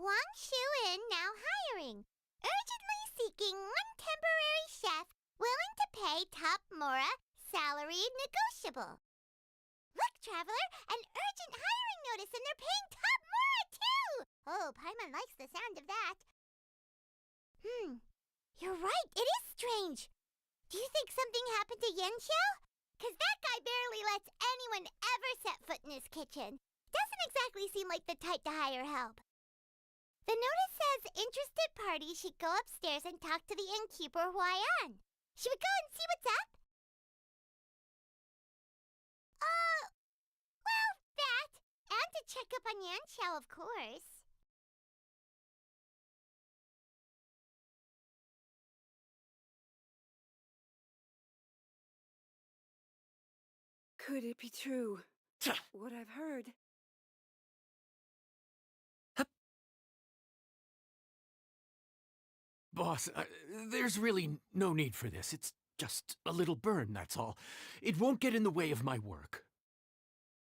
Guangzhou Inn now hiring. Urgently seeking one temporary chef willing to pay top Mora, salary negotiable. Look, Traveler, an urgent hiring notice and they're paying top Mora too! Oh, Paimon likes the sound of that. You're right, it is strange. Do you think something happened to Yanxiao? 'Cause that guy barely lets anyone ever set foot in his kitchen. Doesn't exactly seem like the type to hire help. The notice says interested parties should go upstairs and talk to the innkeeper Huayan. Should we go and see what's up? Well, that. And to check up on Yanxiao, of course. Could it be true? What I've heard. Boss, there's really no need for this. It's just a little burn, that's all. It won't get in the way of my work.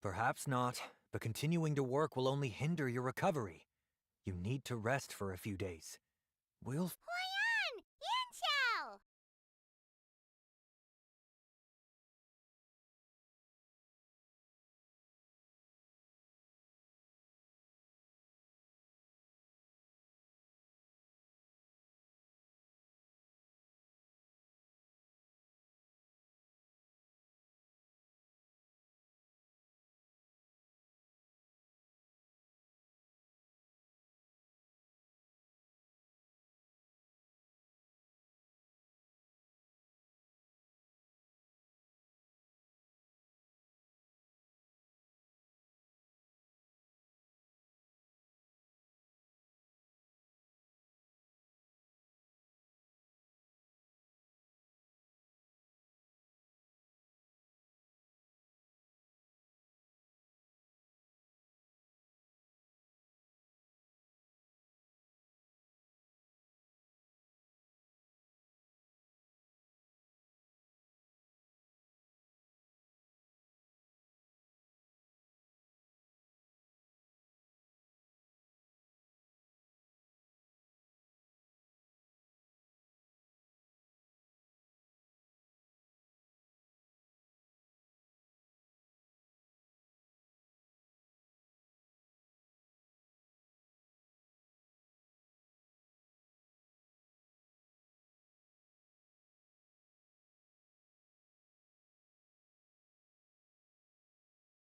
Perhaps not, but continuing to work will only hinder your recovery. You need to rest for a few days. We'll... Huayan! Yanxiao!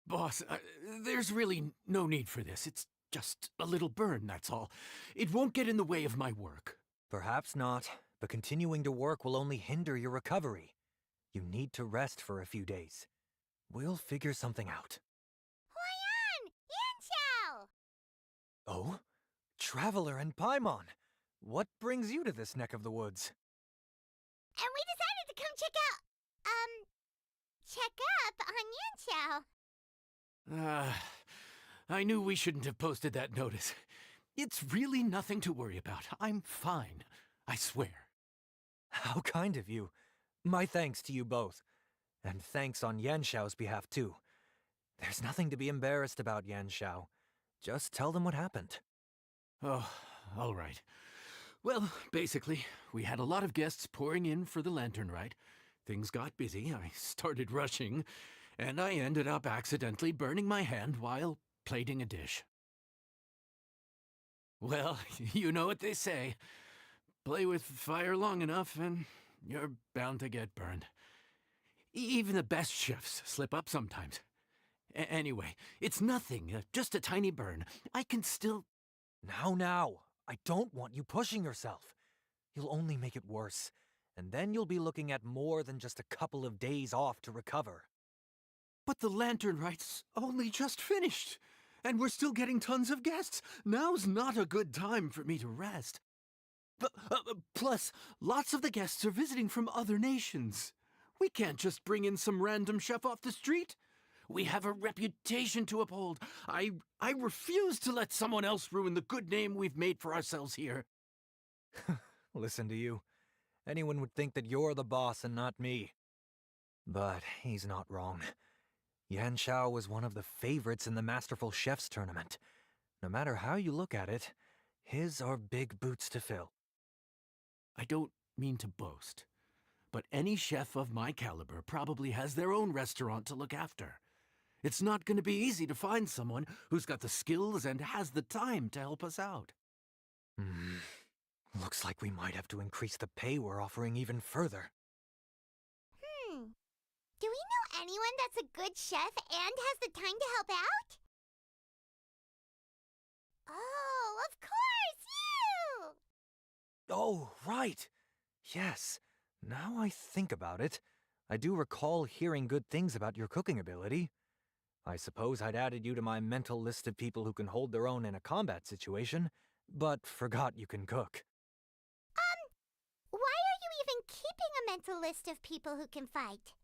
Boss, there's really no need for this. It's just a little burn, that's all. It won't get in the way of my work. Perhaps not, but continuing to work will only hinder your recovery. You need to rest for a few days. We'll figure something out. Huayan! Yanxiao! Oh? Traveler and Paimon! What brings you to this neck of the woods? And we decided to come check up on Yanxiao. I knew we shouldn't have posted that notice. It's really nothing to worry about. I'm fine. I swear. How kind of you. My thanks to you both. And thanks on Yanxiao's behalf, too. There's nothing to be embarrassed about, Yanxiao. Just tell them what happened. Oh, all right. Well, basically, we had a lot of guests pouring in for the lantern rite. Things got busy, I started rushing, and I ended up accidentally burning my hand while plating a dish. Well, you know what they say. Play with fire long enough and you're bound to get burned. Even the best chefs slip up sometimes. Anyway, it's nothing, just a tiny burn. I can still... Now, I don't want you pushing yourself. You'll only make it worse, and then you'll be looking at more than just a couple of days off to recover. But the lantern rite's only just finished, and we're still getting tons of guests. Now's not a good time for me to rest. Plus, lots of the guests are visiting from other nations. We can't just bring in some random chef off the street. We have a reputation to uphold. I refuse to let someone else ruin the good name we've made for ourselves here. Listen to you. Anyone would think that you're the boss and not me. But he's not wrong. Yanxiao was one of the favorites in the Masterful Chefs tournament. No matter how you look at it, His are big boots to fill. I don't mean to boast, but any chef of my caliber probably has their own restaurant to look after. It's not going to be easy to find someone who's got the skills and has the time to help us out. Looks like we might have to increase the pay we're offering even further. Do we know anyone that's a good chef and has the time to help out? Oh, of course, you! Oh, right. Yes. Now I think about it, I do recall hearing good things about your cooking ability. I suppose I'd added you to my mental list of people who can hold their own in a combat situation, but forgot you can cook. Why are you even keeping a mental list of people who can fight?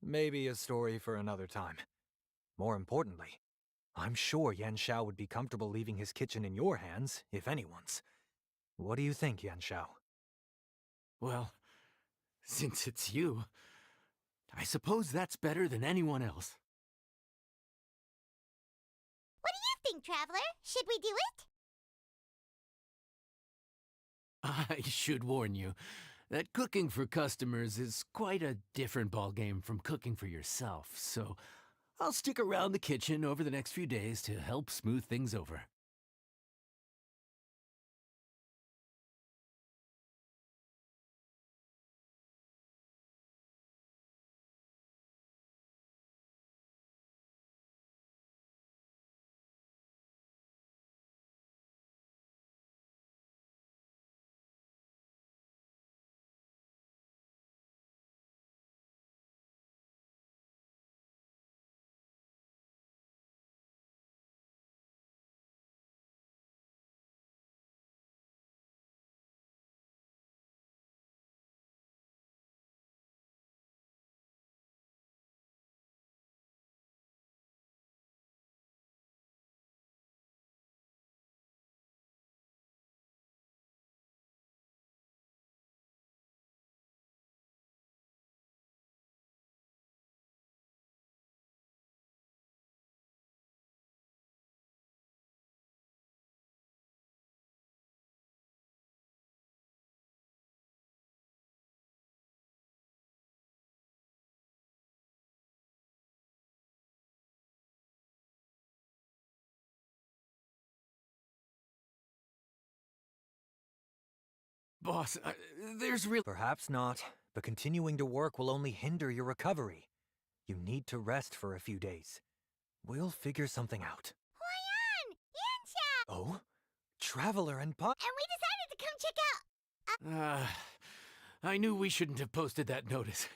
Maybe a story for another time. More importantly, I'm sure Yan Xiao would be comfortable leaving his kitchen in your hands, if anyone's. What do you think, Yan Xiao? Well, since it's you, I suppose that's better than anyone else. What do you think, Traveler? Should we do it? I should warn you that cooking for customers is quite a different ballgame from cooking for yourself, so I'll stick around the kitchen over the next few days to help smooth things over. Boss, there's real. Perhaps not, but continuing to work will only hinder your recovery. You need to rest for a few days. We'll figure something out. Huayan! Yanxia! Oh? Traveler and Pot? And we decided to come check out. I knew we shouldn't have posted that notice.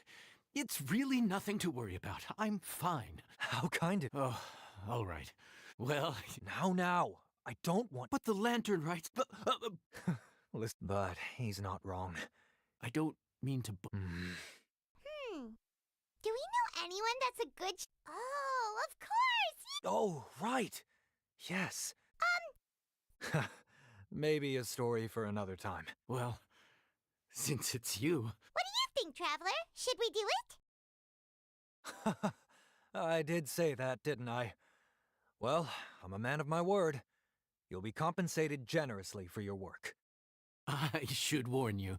It's really nothing to worry about. I'm fine. How kind of... Oh, all right. Well, Now. I don't want... but the lantern rights. Listen, but he's not wrong. I don't mean to. Do we know anyone that's a good Oh, of course! Oh, right. Yes. Maybe a story for another time. Well, since it's you. What do you think, Traveler? Should we do it? I did say that, didn't I? Well, I'm a man of my word. You'll be compensated generously for your work. I should warn you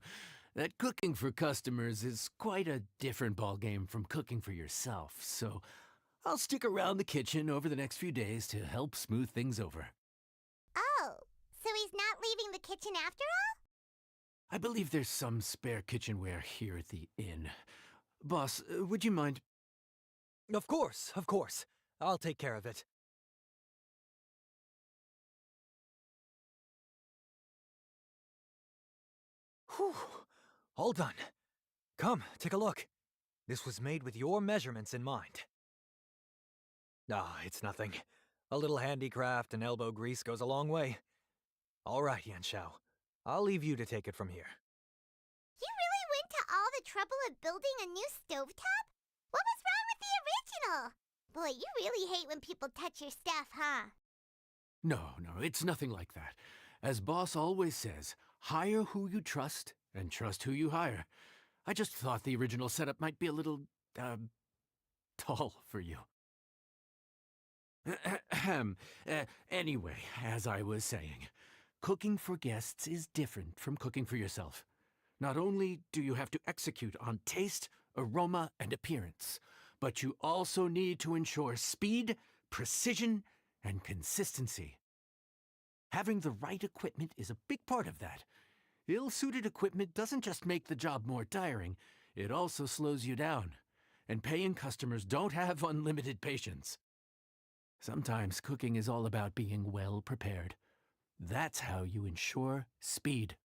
that cooking for customers is quite a different ballgame from cooking for yourself, so I'll stick around the kitchen over the next few days to help smooth things over. Oh, so he's not leaving the kitchen after all? I believe there's some spare kitchenware here at the inn. Boss, would you mind? Of course. I'll take care of it. Whew. All done. Come, take a look. This was made with your measurements in mind. It's nothing. A little handicraft and elbow grease goes a long way. All right, Yan Xiao. I'll leave you to take it from here. You really went to all the trouble of building a new stovetop? What was wrong with the original? Boy, you really hate when people touch your stuff, huh? No, it's nothing like that. As Boss always says, hire who you trust and trust who you hire. I just thought the original setup might be a little, tall for you. Anyway, as I was saying, cooking for guests is different from cooking for yourself. Not only do you have to execute on taste, aroma, and appearance, but you also need to ensure speed, precision, and consistency. Having the right equipment is a big part of that. Ill-suited equipment doesn't just make the job more tiring, it also slows you down. And paying customers don't have unlimited patience. Sometimes cooking is all about being well prepared. That's how you ensure speed.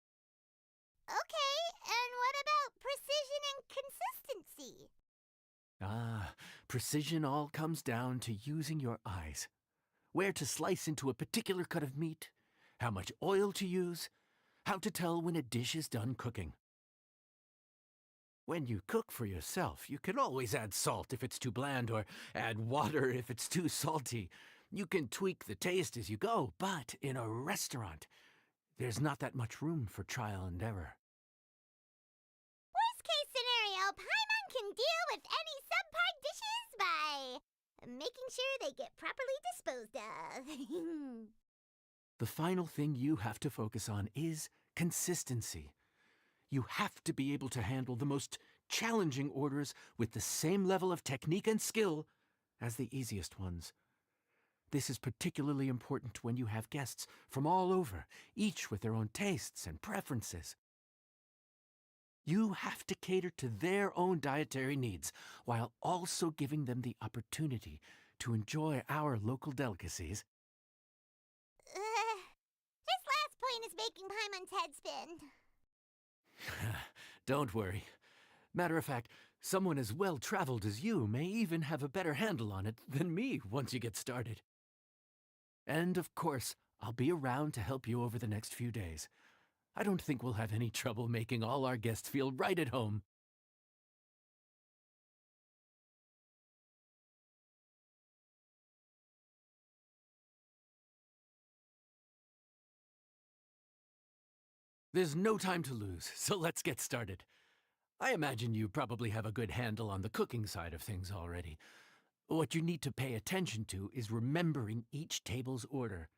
Okay, and what about precision and consistency? Precision all comes down to using your eyes. Where to slice into a particular cut of meat, how much oil to use, how to tell when a dish is done cooking. When you cook for yourself, you can always add salt if it's too bland or add water if it's too salty. You can tweak the taste as you go, but in a restaurant, there's not that much room for trial and error. Worst case scenario, Paimon can deal with any subpar dishes by making sure they get properly disposed of. The final thing you have to focus on is consistency. You have to be able to handle the most challenging orders with the same level of technique and skill as the easiest ones. This is particularly important when you have guests from all over, each with their own tastes and preferences. You have to cater to their own dietary needs while also giving them the opportunity to enjoy our local delicacies. This last point is making Paimon's head spin. Don't worry. Matter of fact, someone as well-traveled as you may even have a better handle on it than me once you get started. And of course, I'll be around to help you over the next few days. I don't think we'll have any trouble making all our guests feel right at home. There's no time to lose, so let's get started. I imagine you probably have a good handle on the cooking side of things already. What you need to pay attention to is remembering each table's order.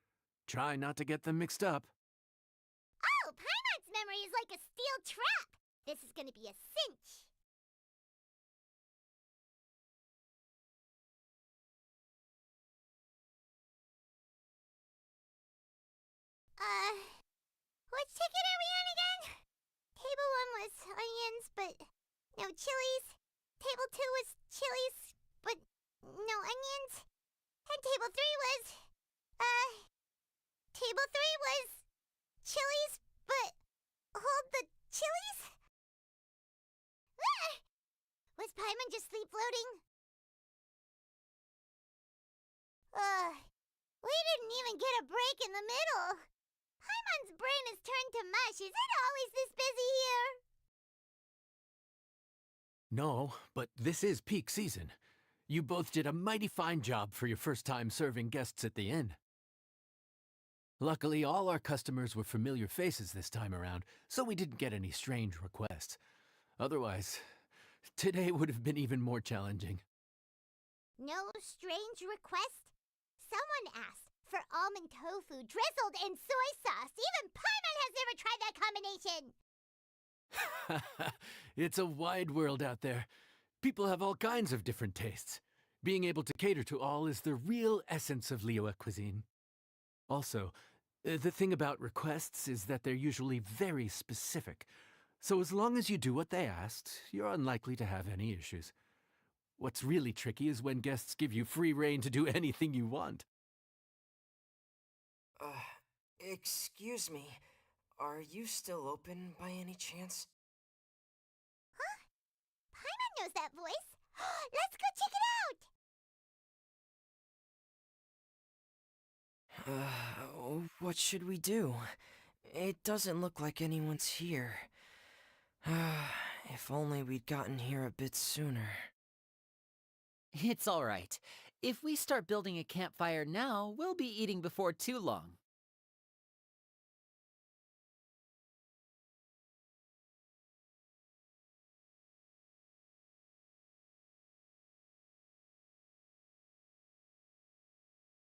Try not to get them mixed up. Oh, Paimon's memory is like a steel trap. This is gonna be a cinch. Which ticket are we on again? Table 1 was onions, but no chilies. Table 2 was chilies, but no onions. And table 3 was, table 3 was chilies, but hold the chilies? Ah! Was Paimon just sleep floating? We didn't even get a break in the middle. Paimon's brain has turned to mush. Is it always this busy here? No, but this is peak season. You both did a mighty fine job for your first time serving guests at the inn. Luckily, all our customers were familiar faces this time around, so we didn't get any strange requests. Otherwise, today would have been even more challenging. No strange request? Someone asked for almond tofu drizzled in soy sauce. Even Paimon has never tried that combination. It's a wide world out there. People have all kinds of different tastes. Being able to cater to all is the real essence of Liyue cuisine. Also, the thing about requests is that they're usually very specific. So as long as you do what they asked, you're unlikely to have any issues. What's really tricky is when guests give you free rein to do anything you want. Excuse me. Are you still open by any chance? Huh? Paimon knows that voice. Let's go check it out. What should we do? It doesn't look like anyone's here. If only we'd gotten here a bit sooner. It's all right. If we start building a campfire now, we'll be eating before too long.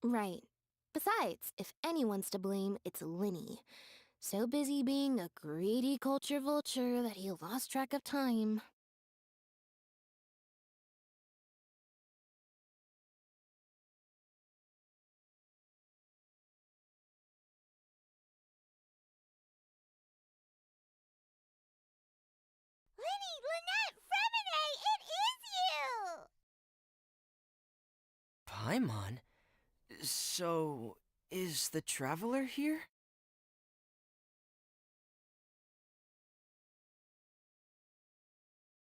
Right. Besides, if anyone's to blame, it's Linny. So busy being a greedy culture vulture that he lost track of time. Linny, Lynette, Fremine, it is you! Paimon? So, is the Traveler here?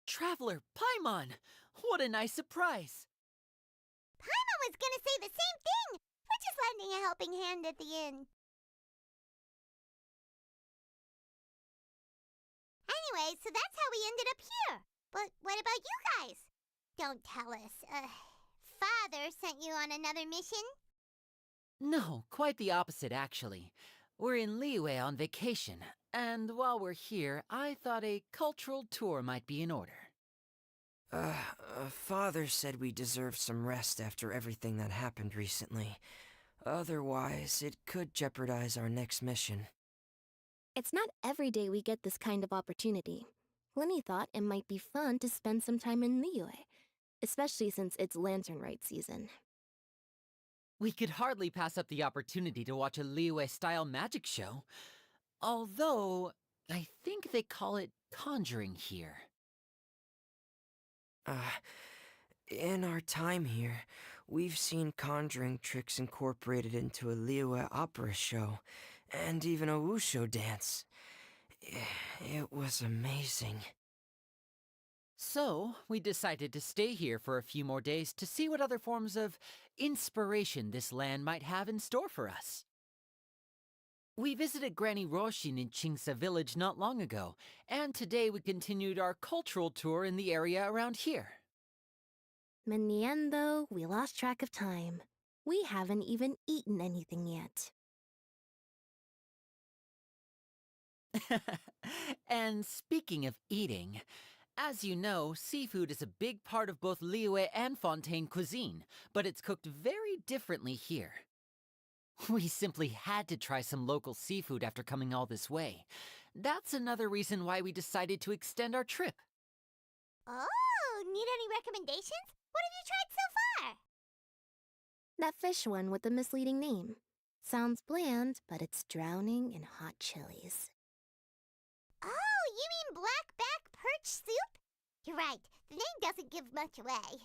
Traveler Paimon! What a nice surprise! Paimon was gonna say the same thing! We're just lending a helping hand at the end. Anyway, so that's how we ended up here. But what about you guys? Don't tell us, Father sent you on another mission? No, quite the opposite, actually. We're in Liyue on vacation, and while we're here, I thought a cultural tour might be in order. Father said we deserve some rest after everything that happened recently. Otherwise, it could jeopardize our next mission. It's not every day we get this kind of opportunity. Linny thought it might be fun to spend some time in Liyue, especially since it's Lantern Rite season. We could hardly pass up the opportunity to watch a Liyue-style magic show. Although, I think they call it conjuring here. In our time here, we've seen conjuring tricks incorporated into a Liyue opera show, and even a wushu dance. It was amazing. So, we decided to stay here for a few more days to see what other forms of inspiration this land might have in store for us. We visited Granny Roshin in Chingsa village not long ago, and today we continued our cultural tour in the area around here. In the end, though, we lost track of time. We haven't even eaten anything yet. And speaking of eating, as you know, seafood is a big part of both Liyue and Fontaine cuisine, but it's cooked very differently here. We simply had to try some local seafood after coming all this way. That's another reason why we decided to extend our trip. Oh, need any recommendations? What have you tried so far? That fish one with the misleading name. Sounds bland, but it's drowning in hot chilies. Oh, you mean blackback perch soup? You're right, the name doesn't give much away.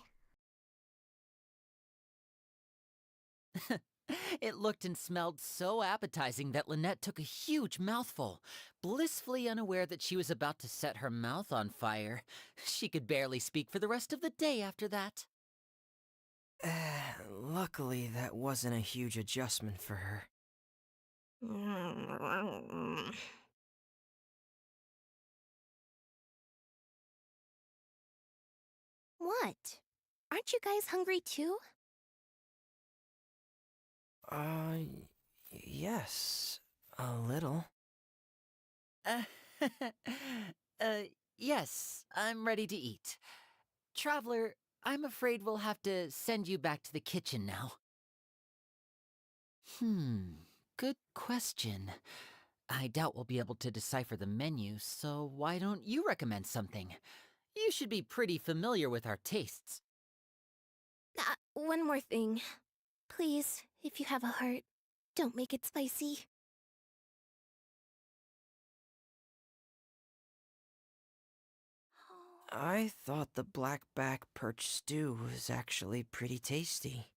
It looked and smelled so appetizing that Lynette took a huge mouthful, blissfully unaware that she was about to set her mouth on fire. She could barely speak for the rest of the day after that. Luckily, that wasn't a huge adjustment for her. What? Aren't you guys hungry too? Yes, a little. Uh, yes, I'm ready to eat. Traveler, I'm afraid we'll have to send you back to the kitchen now. Good question. I doubt we'll be able to decipher the menu, so why don't you recommend something? You should be pretty familiar with our tastes. One more thing. Please, if you have a heart, don't make it spicy. I thought the blackback perch stew was actually pretty tasty.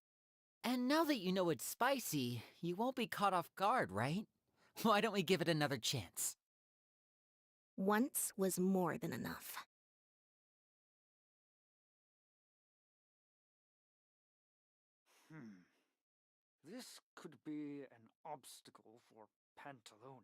And now that you know it's spicy, you won't be caught off guard, right? Why don't we give it another chance? Once was more than enough. This could be an obstacle for Pantalone.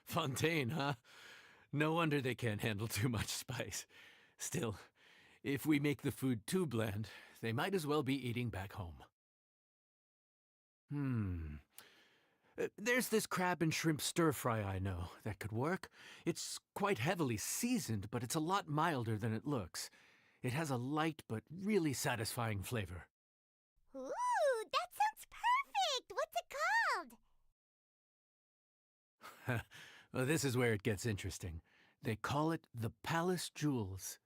Fontaine, huh? No wonder they can't handle too much spice. Still, if we make the food too bland, they might as well be eating back home. There's this crab and shrimp stir fry I know that could work. It's quite heavily seasoned, but it's a lot milder than it looks. It has a light but really satisfying flavor. Ooh, that sounds perfect! What's it called? Well, this is where it gets interesting. They call it the Palace Jewels.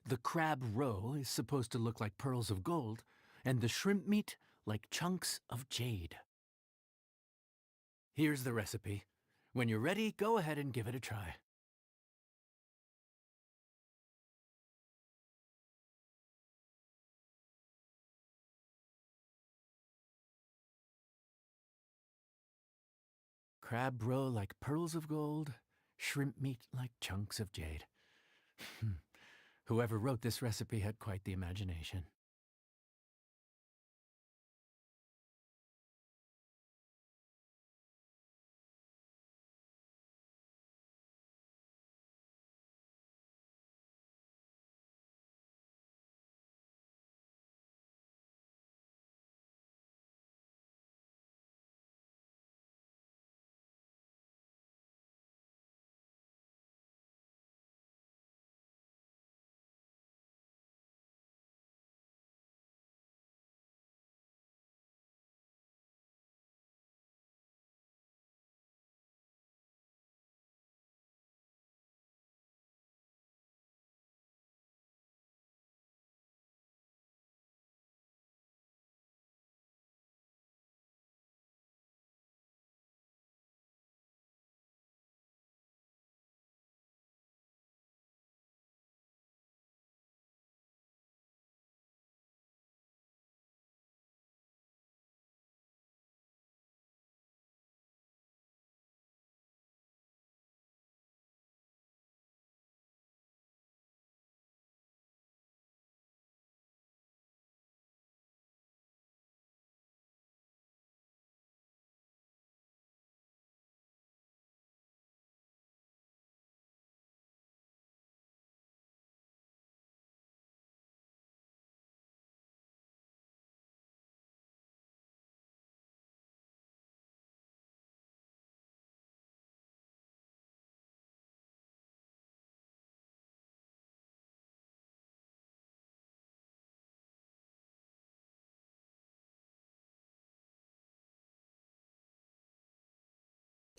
The crab roe is supposed to look like pearls of gold, and the shrimp meat like chunks of jade. Here's the recipe. When you're ready, go ahead and give it a try. Crab roe like pearls of gold, shrimp meat like chunks of jade. Whoever wrote this recipe had quite the imagination.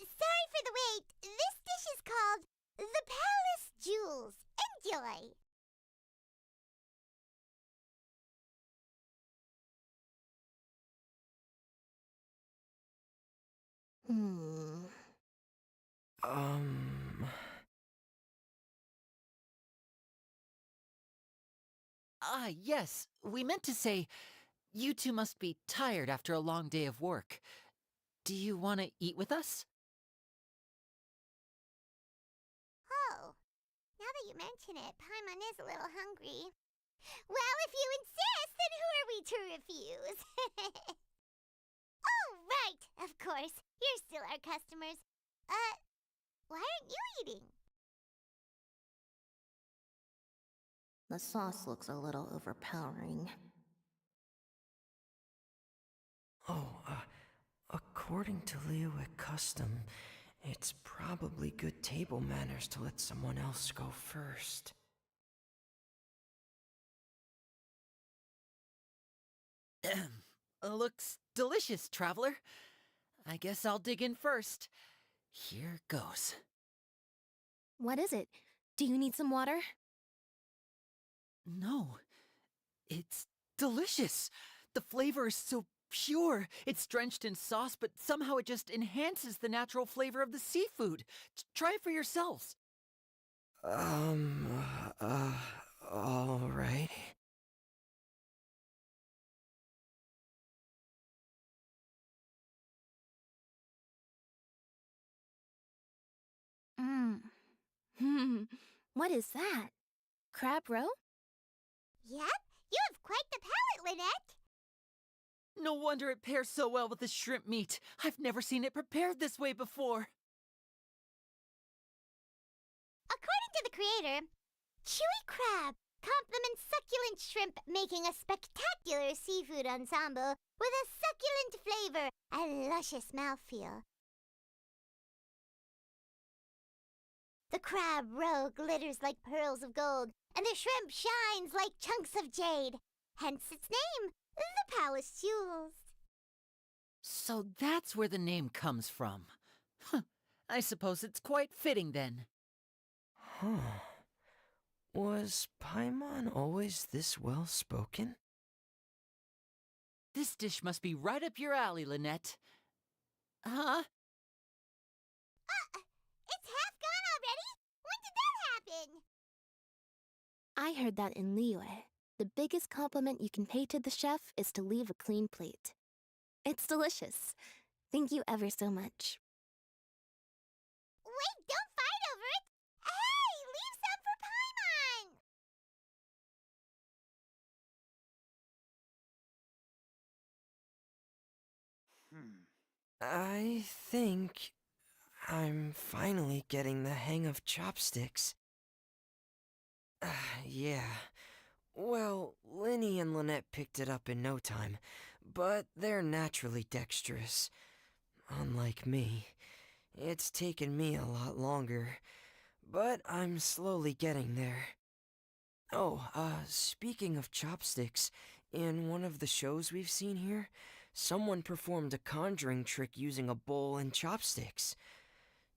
Sorry for the wait. This dish is called the Palace Jewels. Enjoy! Hmm. Yes, we meant to say, you two must be tired after a long day of work. Do you want to eat with us? Oh, now that you mention it, Paimon is a little hungry. Well, if you insist, then who are we to refuse? Oh, right, of course. You're still our customers. Why aren't you eating? The sauce looks a little overpowering. According to Liyue custom, it's probably good table manners to let someone else go first. Looks delicious, traveler. I guess I'll dig in first. Here goes. What is it? Do you need some water? No, it's delicious. The flavor is so pure. It's drenched in sauce, but somehow it just enhances the natural flavor of the seafood. Try it for yourselves. Alright. Hmm. What is that? Crab roe? Yep, you have quite the palate, Lynette. No wonder it pairs so well with the shrimp meat. I've never seen it prepared this way before. According to the creator, chewy crab complements succulent shrimp, making a spectacular seafood ensemble with a succulent flavor and luscious mouthfeel. The crab roe glitters like pearls of gold, and the shrimp shines like chunks of jade. Hence its name, the Palace Jewels. So that's where the name comes from. Huh, I suppose it's quite fitting then. Huh. Was Paimon always this well spoken? This dish must be right up your alley, Lynette. Huh? It's half gone already? When did that happen? I heard that in Liyue, the biggest compliment you can pay to the chef is to leave a clean plate. It's delicious. Thank you ever so much. Wait, don't fight over it! Hey, leave some for Paimon! I think I'm finally getting the hang of chopsticks. Yeah. Well, Linny and Lynette picked it up in no time, but they're naturally dexterous. Unlike me, it's taken me a lot longer, but I'm slowly getting there. Oh, speaking of chopsticks, in one of the shows we've seen here, someone performed a conjuring trick using a bowl and chopsticks.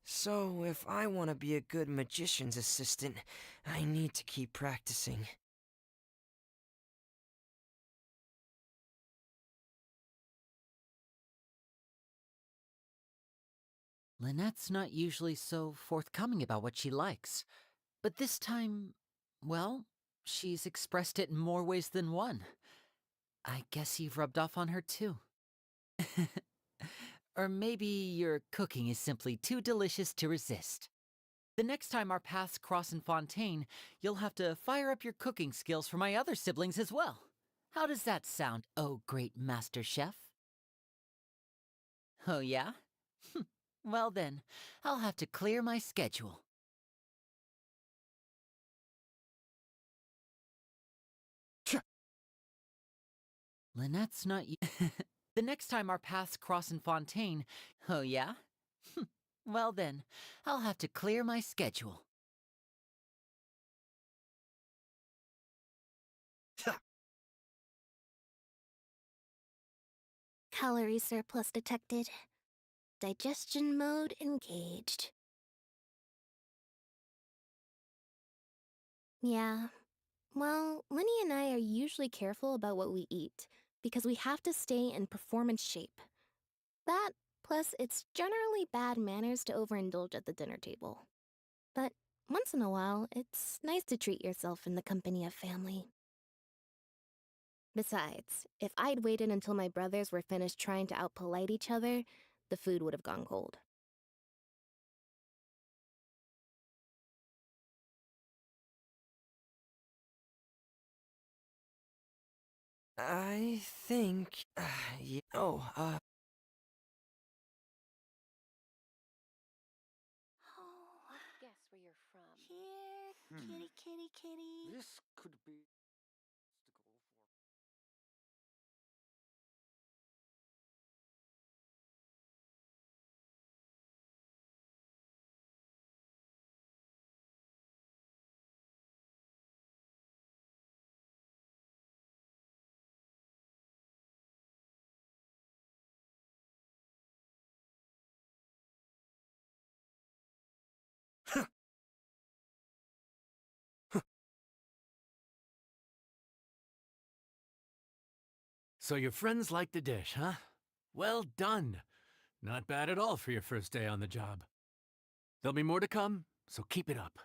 So, if I want to be a good magician's assistant, I need to keep practicing. Lynette's not usually so forthcoming about what she likes. But this time, well, she's expressed it in more ways than one. I guess you've rubbed off on her too. Or maybe your cooking is simply too delicious to resist. The next time our paths cross in Fontaine, you'll have to fire up your cooking skills for my other siblings as well. How does that sound, oh great master chef? Oh yeah? Well then, I'll have to clear my schedule. Lynette's not The next time our paths cross in Fontaine, oh yeah? Well then, I'll have to clear my schedule. Calorie surplus detected. Digestion mode engaged. Yeah. Well, Linny and I are usually careful about what we eat, because we have to stay in performance shape. That, plus it's generally bad manners to overindulge at the dinner table. But once in a while, it's nice to treat yourself in the company of family. Besides, if I'd waited until my brothers were finished trying to outpolite each other, the food would have gone cold. I think. Oh, Guess where you're from. Here, kitty, kitty, kitty. This could be So your friends like the dish, huh? Well done. Not bad at all for your first day on the job. There'll be more to come, so keep it up.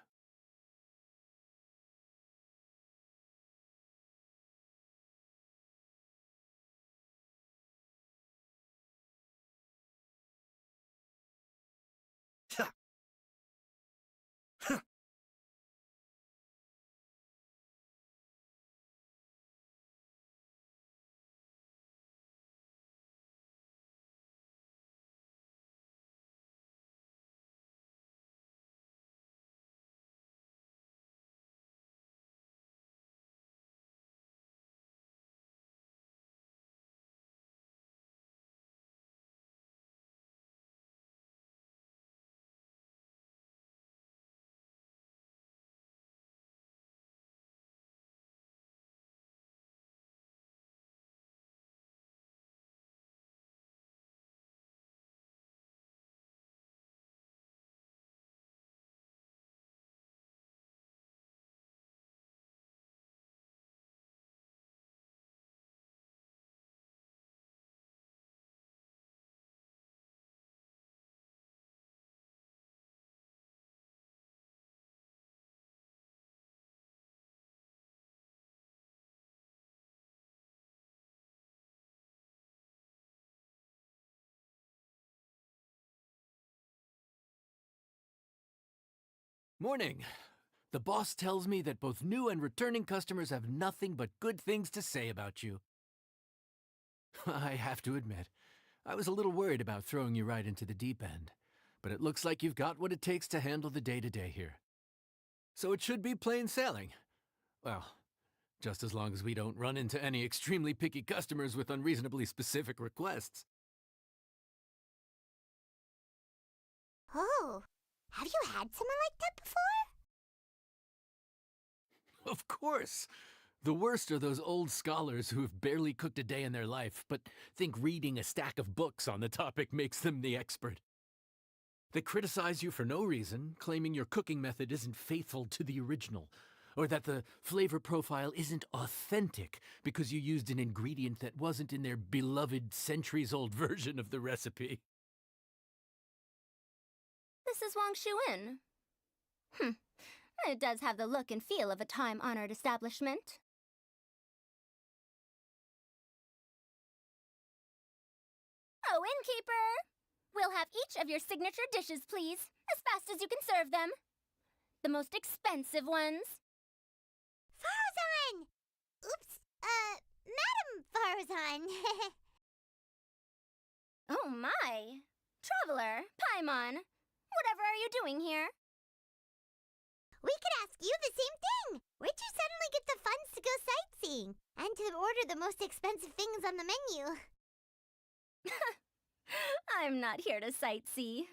Morning. The boss tells me that both new and returning customers have nothing but good things to say about you. I have to admit, I was a little worried about throwing you right into the deep end, but it looks like you've got what it takes to handle the day-to-day here. So it should be plain sailing. Well, just as long as we don't run into any extremely picky customers with unreasonably specific requests. Oh, have you had someone like that before? Of course! The worst are those old scholars who have barely cooked a day in their life, but think reading a stack of books on the topic makes them the expert. They criticize you for no reason, claiming your cooking method isn't faithful to the original, or that the flavor profile isn't authentic because you used an ingredient that wasn't in their beloved centuries-old version of the recipe. This is Wang Shuin. It does have the look and feel of a time-honored establishment. Oh, innkeeper! We'll have each of your signature dishes, please, as fast as you can serve them. The most expensive ones. Farazan! Oops, Madam Farazan. Oh my! Traveler, Paimon, whatever are you doing here? We could ask you the same thing. Where'd you suddenly get the funds to go sightseeing? And to order the most expensive things on the menu? I'm not here to sightsee.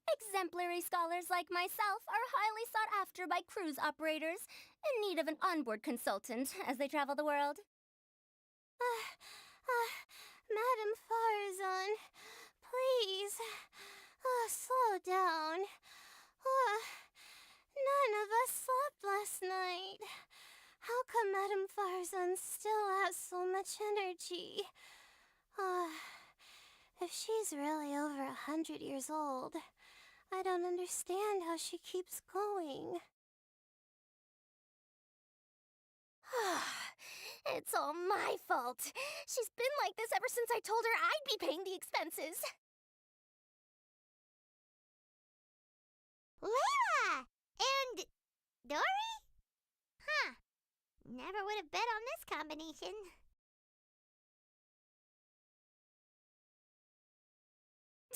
Exemplary scholars like myself are highly sought after by cruise operators in need of an onboard consultant as they travel the world. Madam Farazan, please, slow down. None of us slept last night. How come Madam Farazan still has so much energy? If she's really over 100 years old, I don't understand how she keeps going. It's all my fault. She's been like this ever since I told her I'd be paying the expenses. Layla! And Dory? Huh. Never would have bet on this combination.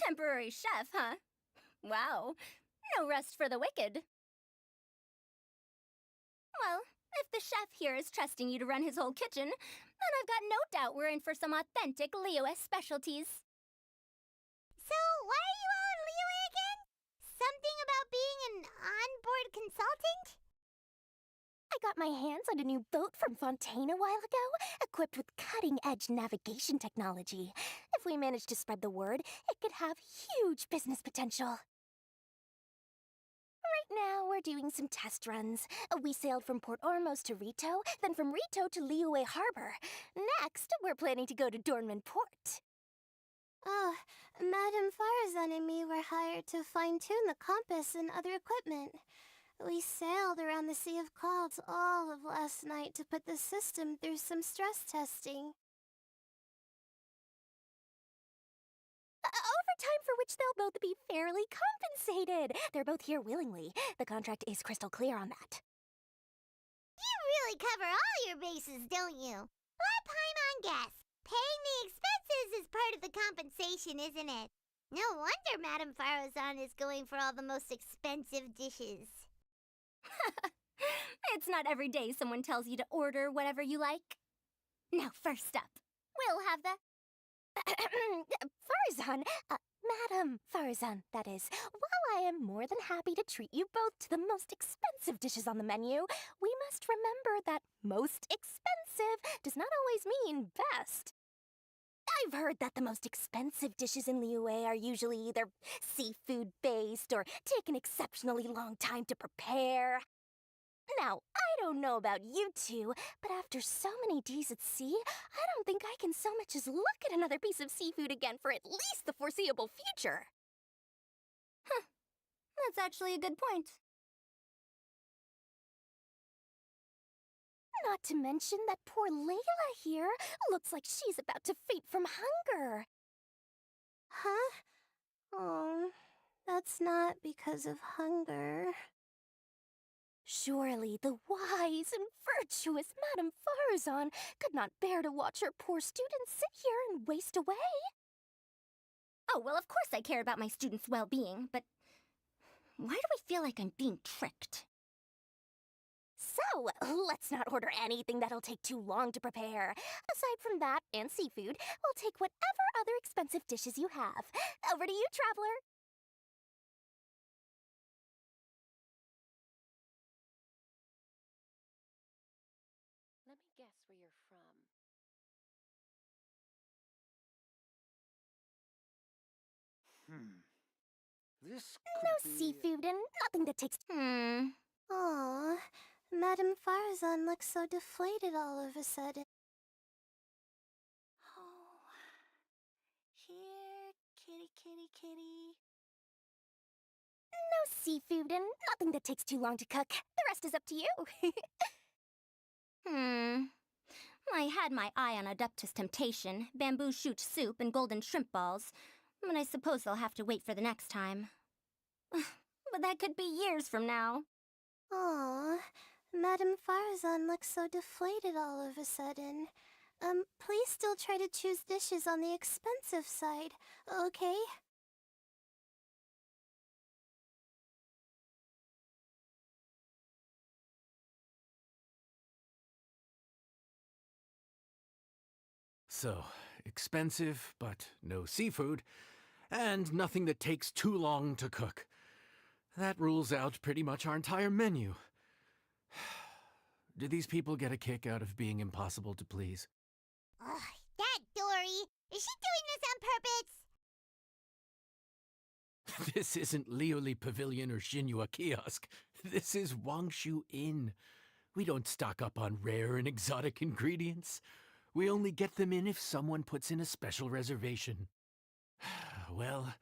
Temporary chef, huh? Wow. No rest for the wicked. Well, if the chef here is trusting you to run his whole kitchen, then I've got no doubt we're in for some authentic Liyue specialties. So, why are you all in Liyue again? Something about being an onboard consultant? I got my hands on a new boat from Fontaine a while ago, equipped with cutting-edge navigation technology. If we manage to spread the word, it could have huge business potential. Right now, we're doing some test runs. We sailed from Port Ormos to Rito, then from Rito to Liyue Harbor. Next, we're planning to go to Dornman Port. Oh, Madam Farazan and me were hired to fine-tune the compass and other equipment. We sailed around the Sea of Clouds all of last night to put the system through some stress testing. Overtime for which they'll both be fairly compensated. They're both here willingly. The contract is crystal clear on that. You really cover all your bases, don't you? Let Paimon guess. Paying the expenses is part of the compensation, isn't it? No wonder Madame Farazan is going for all the most expensive dishes. It's not every day someone tells you to order whatever you like. Now, first up, we'll have the... Farazan, Madam Farazan, that is. While I am more than happy to treat you both to the most expensive dishes on the menu, we must remember that most expensive does not always mean best. I've heard that the most expensive dishes in Liyue are usually either seafood-based or take an exceptionally long time to prepare. Now, I don't know about you two, but after so many days at sea, I don't think I can so much as look at another piece of seafood again for at least the foreseeable future. Huh. That's actually a good point. Not to mention that poor Layla here looks like she's about to faint from hunger. Huh? Oh, that's not because of hunger. Surely the wise and virtuous Madame Farazan could not bear to watch her poor students sit here and waste away. Oh, well, of course I care about my students' well-being, but why do I feel like I'm being tricked? So, let's not order anything that'll take too long to prepare. Aside from that and seafood, we'll take whatever other expensive dishes you have. Over to you, traveler. Let me guess where you're from. This No could be... seafood and nothing that takes... Aw, Madame Farzan looks so deflated all of a sudden. Oh, here, kitty, kitty, kitty. No seafood and nothing that takes too long to cook. The rest is up to you. I had my eye on Adeptus Temptation, bamboo shoot soup, and golden shrimp balls, but I suppose they'll have to wait for the next time. But that could be years from now. Aw, Madame Farzan looks so deflated all of a sudden. Please still try to choose dishes on the expensive side, okay? So, expensive, but no seafood, and nothing that takes too long to cook. That rules out pretty much our entire menu. Do these people get a kick out of being impossible to please? Ugh, that Dory! Is she doing this on purpose? This isn't Lioli Pavilion or Xinhua Kiosk. This is Wangshu Inn. We don't stock up on rare and exotic ingredients. We only get them in if someone puts in a special reservation. Well,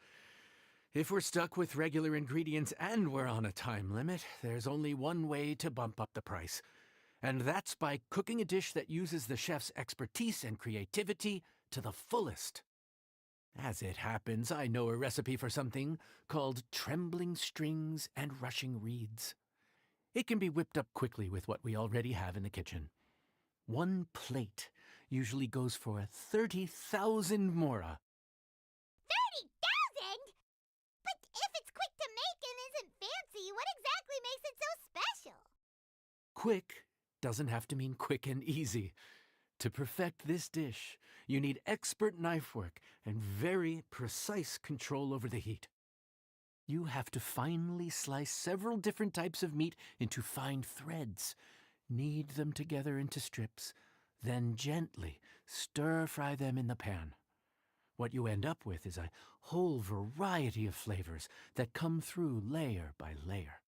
if we're stuck with regular ingredients and we're on a time limit, there's only one way to bump up the price. And that's by cooking a dish that uses the chef's expertise and creativity to the fullest. As it happens, I know a recipe for something called trembling strings and rushing reeds. It can be whipped up quickly with what we already have in the kitchen. One plate usually goes for 30,000 mora. 30,000? But if it's quick to make and isn't fancy, what exactly makes it so special? Quick doesn't have to mean quick and easy. To perfect this dish, you need expert knife work and very precise control over the heat. You have to finely slice several different types of meat into fine threads, knead them together into strips, then gently stir-fry them in the pan. What you end up with is a whole variety of flavors that come through layer by layer.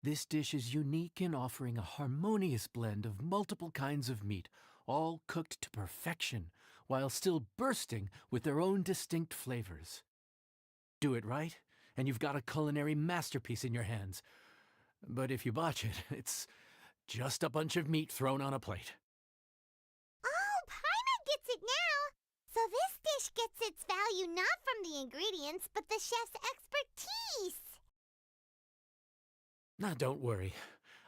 This dish is unique in offering a harmonious blend of multiple kinds of meat, all cooked to perfection, while still bursting with their own distinct flavors. Do it right, and you've got a culinary masterpiece in your hands. But if you botch it, it's just a bunch of meat thrown on a plate. Oh, Paimon gets it now! So this dish gets its value not from the ingredients, but the chef's expertise! Now, don't worry.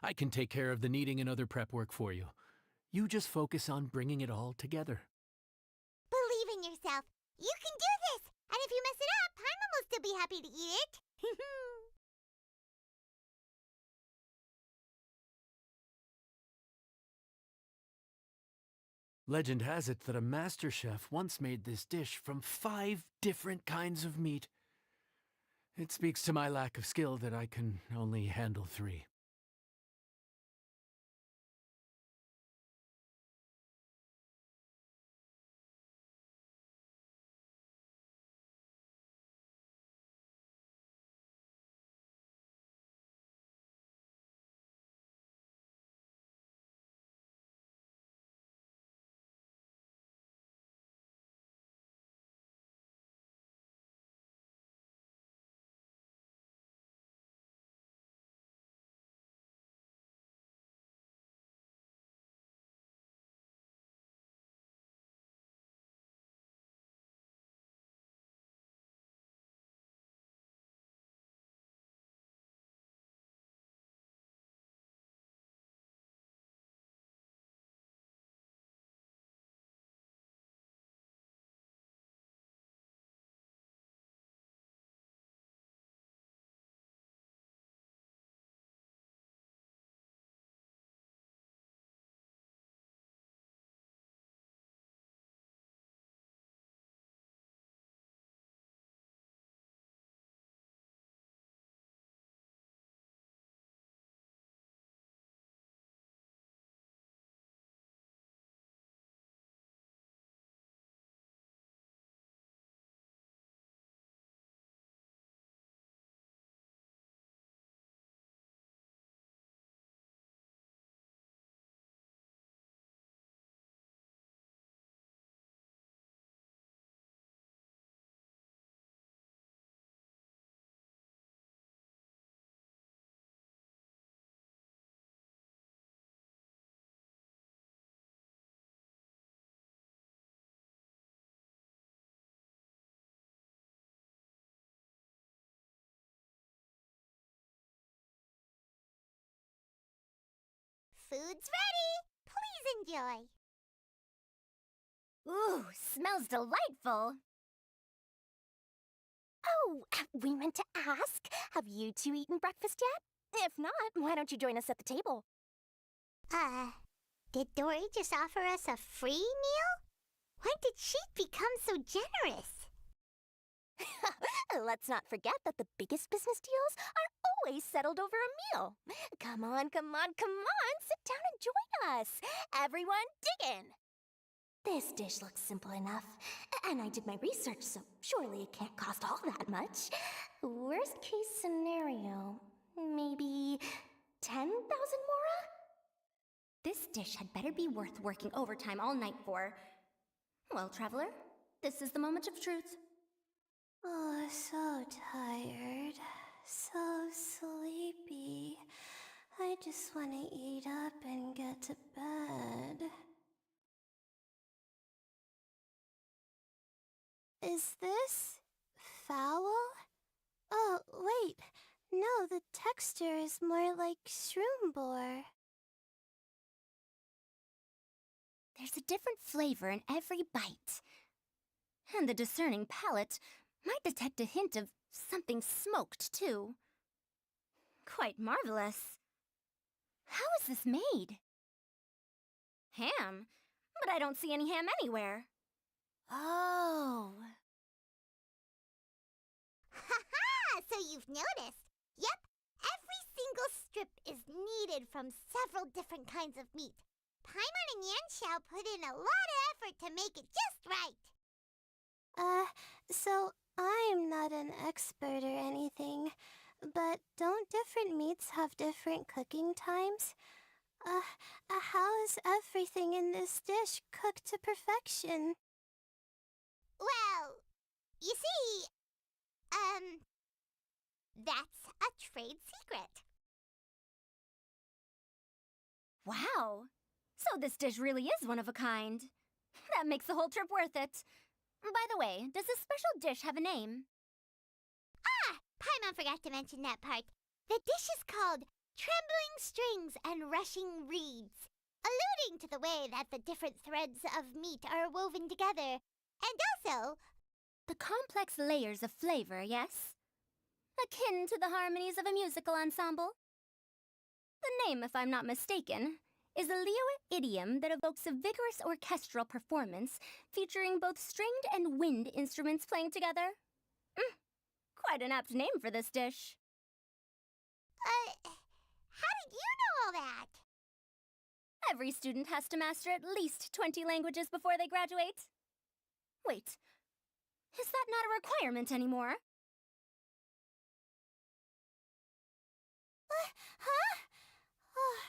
I can take care of the kneading and other prep work for you. You just focus on bringing it all together. Believe in yourself. You can do this! And if you mess it up, Paimon will still be happy to eat it. Legend has it that a master chef once made this dish from 5 different kinds of meat. It speaks to my lack of skill that I can only handle 3. Food's ready. Please enjoy. Ooh, smells delightful. Oh, we meant to ask, have you two eaten breakfast yet? If not, why don't you join us at the table? Did Dory just offer us a free meal? When did she become so generous? Let's not forget that the biggest business deals are always settled over a meal. Come on, come on, come on, sit down and join us. Everyone, dig in. This dish looks simple enough, and I did my research, so surely it can't cost all that much. Worst case scenario, maybe 10,000 mora? This dish had better be worth working overtime all night for. Well, traveler, this is the moment of truth. Oh, so tired. So sleepy. I just want to eat up and get to bed. Is this foul? Oh, wait. No, the texture is more like shroom boar. There's a different flavor in every bite. And the discerning palate might detect a hint of something smoked, too. Quite marvelous. How is this made? Ham? But I don't see any ham anywhere. Oh. Ha-ha! So you've noticed. Yep, every single strip is kneaded from several different kinds of meat. Paimon and Yanxiao put in a lot of effort to make it just right. So I'm not an expert or anything, but don't different meats have different cooking times? How is everything in this dish cooked to perfection? Well, you see, that's a trade secret. Wow. So this dish really is one of a kind. That makes the whole trip worth it. By the way, does this special dish have a name? Ah! Paimon forgot to mention that part. The dish is called Trembling Strings and Rushing Reeds, alluding to the way that the different threads of meat are woven together, and also The complex layers of flavor, yes? Akin to the harmonies of a musical ensemble? The name, if I'm not mistaken, is a Liyue idiom that evokes a vigorous orchestral performance featuring both stringed and wind instruments playing together. Quite an apt name for this dish. how did you know all that? Every student has to master at least 20 languages before they graduate. Wait, is that not a requirement anymore? Huh? Oh,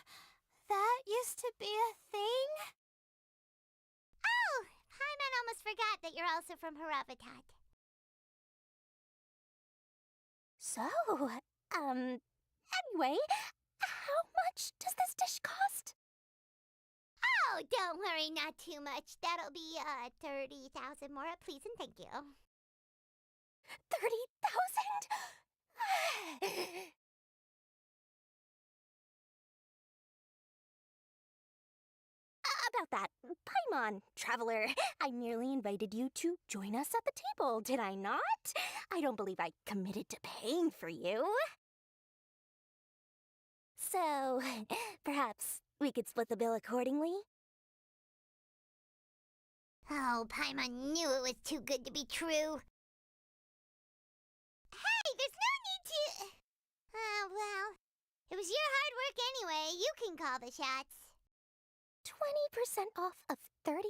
that used to be a thing? Oh, Paimon almost forgot that you're also from Haravatat. So, anyway, how much does this dish cost? Oh, don't worry, not too much. That'll be, 30,000 more, please and thank you. 30,000? About that, Paimon, traveler, I merely invited you to join us at the table, did I not? I don't believe I committed to paying for you. So, perhaps we could split the bill accordingly? Oh, Paimon knew it was too good to be true. Hey, there's no need to... well, it was your hard work anyway. You can call the shots. 20% off of 30,000?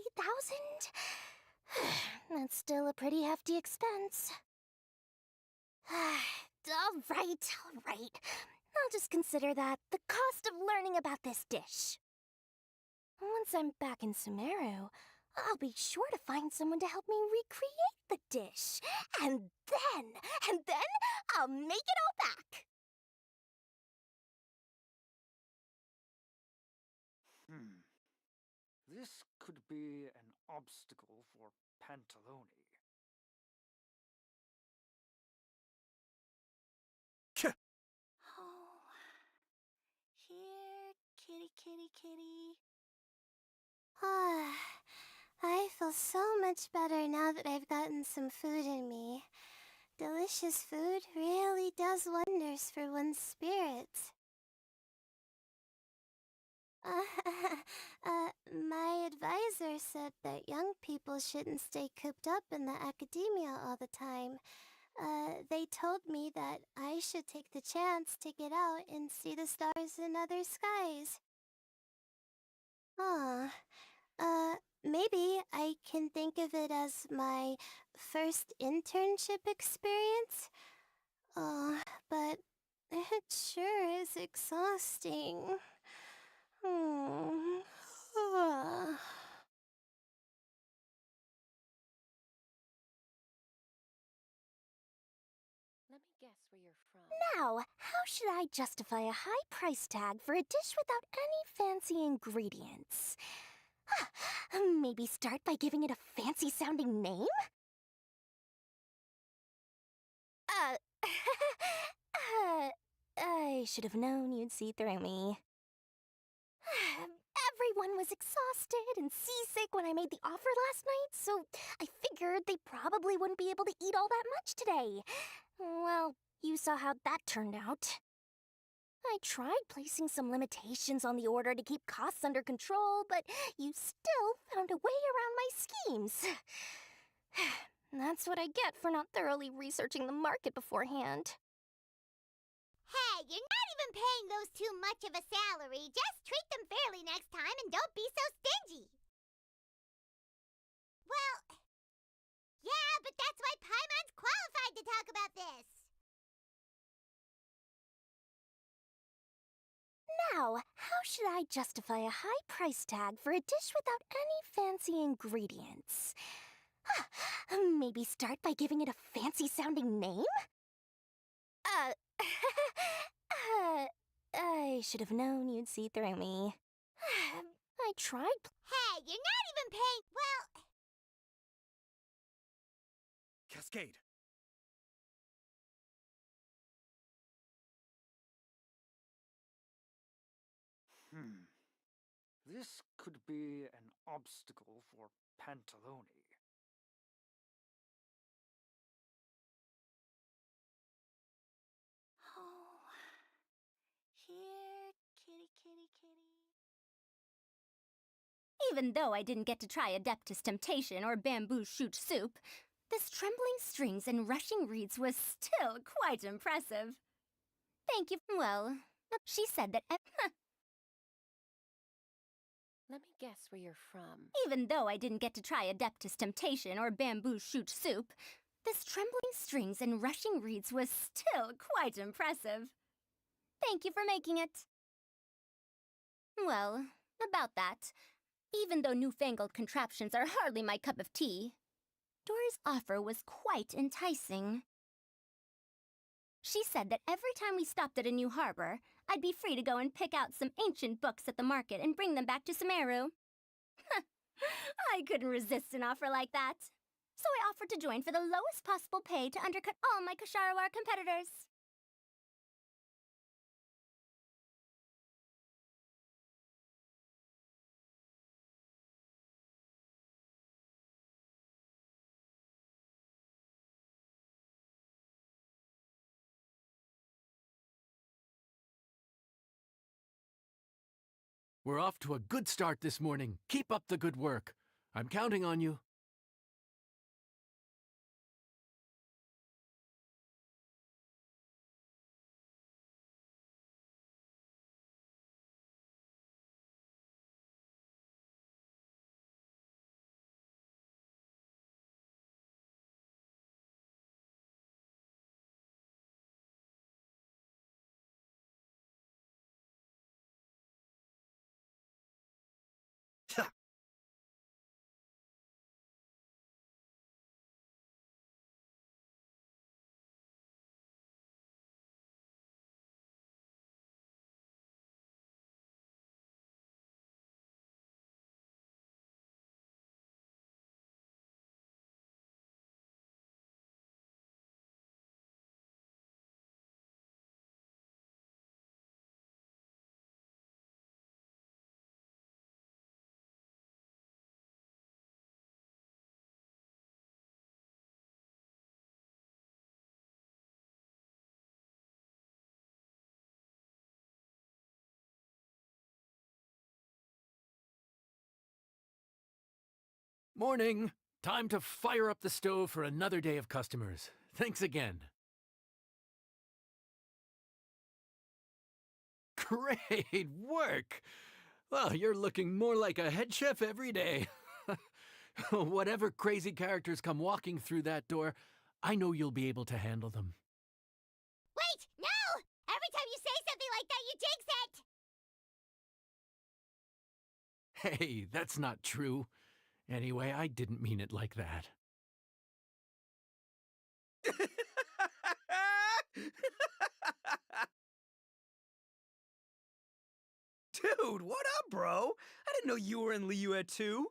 That's still a pretty hefty expense. All right. I'll just consider that the cost of learning about this dish. Once I'm back in Sumeru, I'll be sure to find someone to help me recreate the dish. And then I'll make it all back. This could be an obstacle for Pantalone. Oh, here, kitty, kitty, kitty. so much better now that I've gotten some food in me. Delicious food really does wonders for one's spirits. My advisor said that young people shouldn't stay cooped up in the academia all the time. They told me that I should take the chance to get out and see the stars in other skies. Aw, maybe I can think of it as my first internship experience. Oh, but it sure is exhausting. Hmm. Let me guess where you're from. Now, how should I justify a high price tag for a dish without any fancy ingredients? Maybe start by giving it a fancy sounding name? I should have known you'd see through me. Everyone was exhausted and seasick when I made the offer last night, so I figured they probably wouldn't be able to eat all that much today. Well, you saw how that turned out. I tried placing some limitations on the order to keep costs under control, but you still found a way around my schemes. That's what I get for not thoroughly researching the market beforehand. Hey, you're not even paying those too much of a salary. Just treat them fairly next time and don't be so stingy. Well, yeah, but that's why Paimon's qualified to talk about this. Now, how should I justify a high price tag for a dish without any fancy ingredients? Maybe start by giving it a fancy sounding name? I should have known you'd see through me. I tried. Hey, you're not even paying. Well, Cascade. This could be an obstacle for Pantalone. oh, here, kitty, kitty, kitty. Even though I didn't get to try Adeptus Temptation or Bamboo Shoot Soup, this trembling strings and rushing reeds was still quite impressive. Thank you. Well, she said that Let me guess where you're from. even though I didn't get to try Adeptus Temptation or Bamboo Shoot Soup, this trembling strings and rushing reeds was still quite impressive. Thank you for making it. Well, about that, even though newfangled contraptions are hardly my cup of tea, Dory's offer was quite enticing. She said that every time we stopped at a new harbor, I'd be free to go and pick out some ancient books at the market and bring them back to Sumeru. I couldn't resist an offer like that. So I offered to join for the lowest possible pay to undercut all my Kasharawar competitors. We're off to a good start this morning. Keep up the good work. I'm counting on you. Morning. Time to fire up the stove for another day of customers. Thanks again. Great work! Well, you're looking more like a head chef every day. Whatever crazy characters come walking through that door, I know you'll be able to handle them. Wait, no! Every time you say something like that, you jinx it! Hey, that's not true. Anyway, I didn't mean it like that. Dude, what up, bro? I didn't know you were in Liyue too.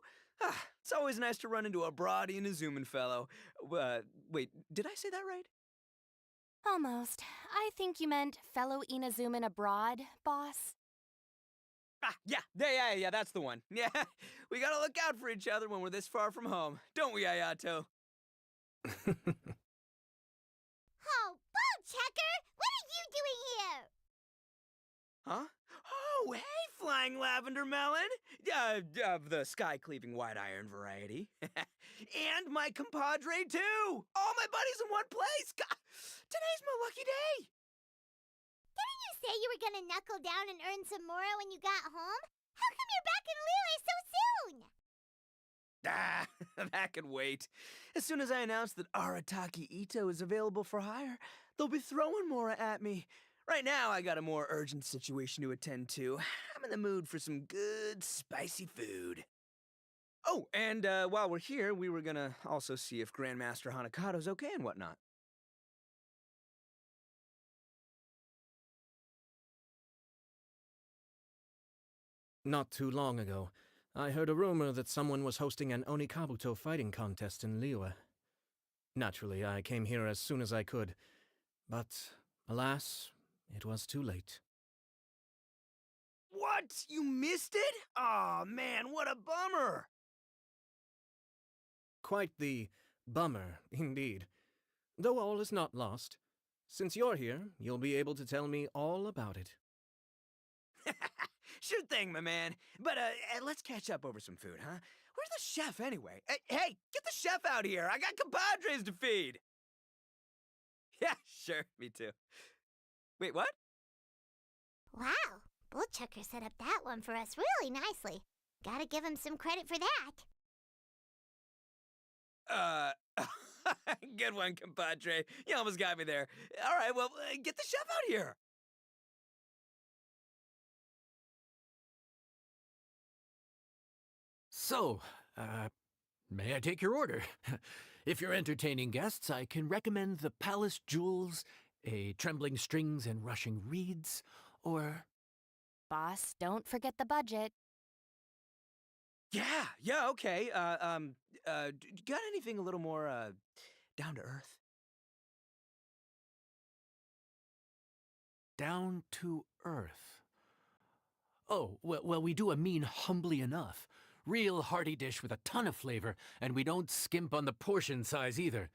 It's always nice to run into a Brody and a Zoomin fellow. Wait, did I say that right? Almost. I think you meant fellow Inazuman abroad, boss. Yeah, that's the one. Yeah, we gotta look out for each other when we're this far from home, don't we, Ayato? Oh, Bullchecker! What are you doing here? Huh? Oh, hey, Flying Lavender Melon! Of the sky-cleaving white iron variety. And my compadre, too! All my buddies in one place! God, today's my lucky day! Didn't you say you were gonna knuckle down and earn some more when you got home? How come you're back in Liyue so soon? That could wait. As soon as I announce that Arataki Ito is available for hire, they'll be throwing Mora at me. Right now, I got a more urgent situation to attend to. I'm in the mood for some good, spicy food. Oh, and while we're here, we were gonna also see if Grandmaster Hanakado's okay and whatnot. Not too long ago, I heard a rumor that someone was hosting an Onikabuto fighting contest in Liyue. Naturally, I came here as soon as I could, but alas, it was too late. What? You missed it? Aw, man, what a bummer! Quite the bummer, indeed. Though all is not lost. Since you're here, you'll be able to tell me all about it. Sure thing, my man. But let's catch up over some food, huh? Where's the chef, anyway? Hey, get the chef out here! I got compadres to feed! Yeah, sure, me too. Wait, what? Wow, Bullchecker set up that one for us really nicely. Gotta give him some credit for that. Good one, compadre. You almost got me there. All right, well, get the chef out here. So, may I take your order? If you're entertaining guests, I can recommend the Palace Jewels, a Trembling Strings and Rushing Reeds, or... Boss, don't forget the budget. Yeah, okay. Got anything a little more, down to earth? Down to earth. Oh, well, we do a mean humbly enough. Real hearty dish with a ton of flavor, and we don't skimp on the portion size either.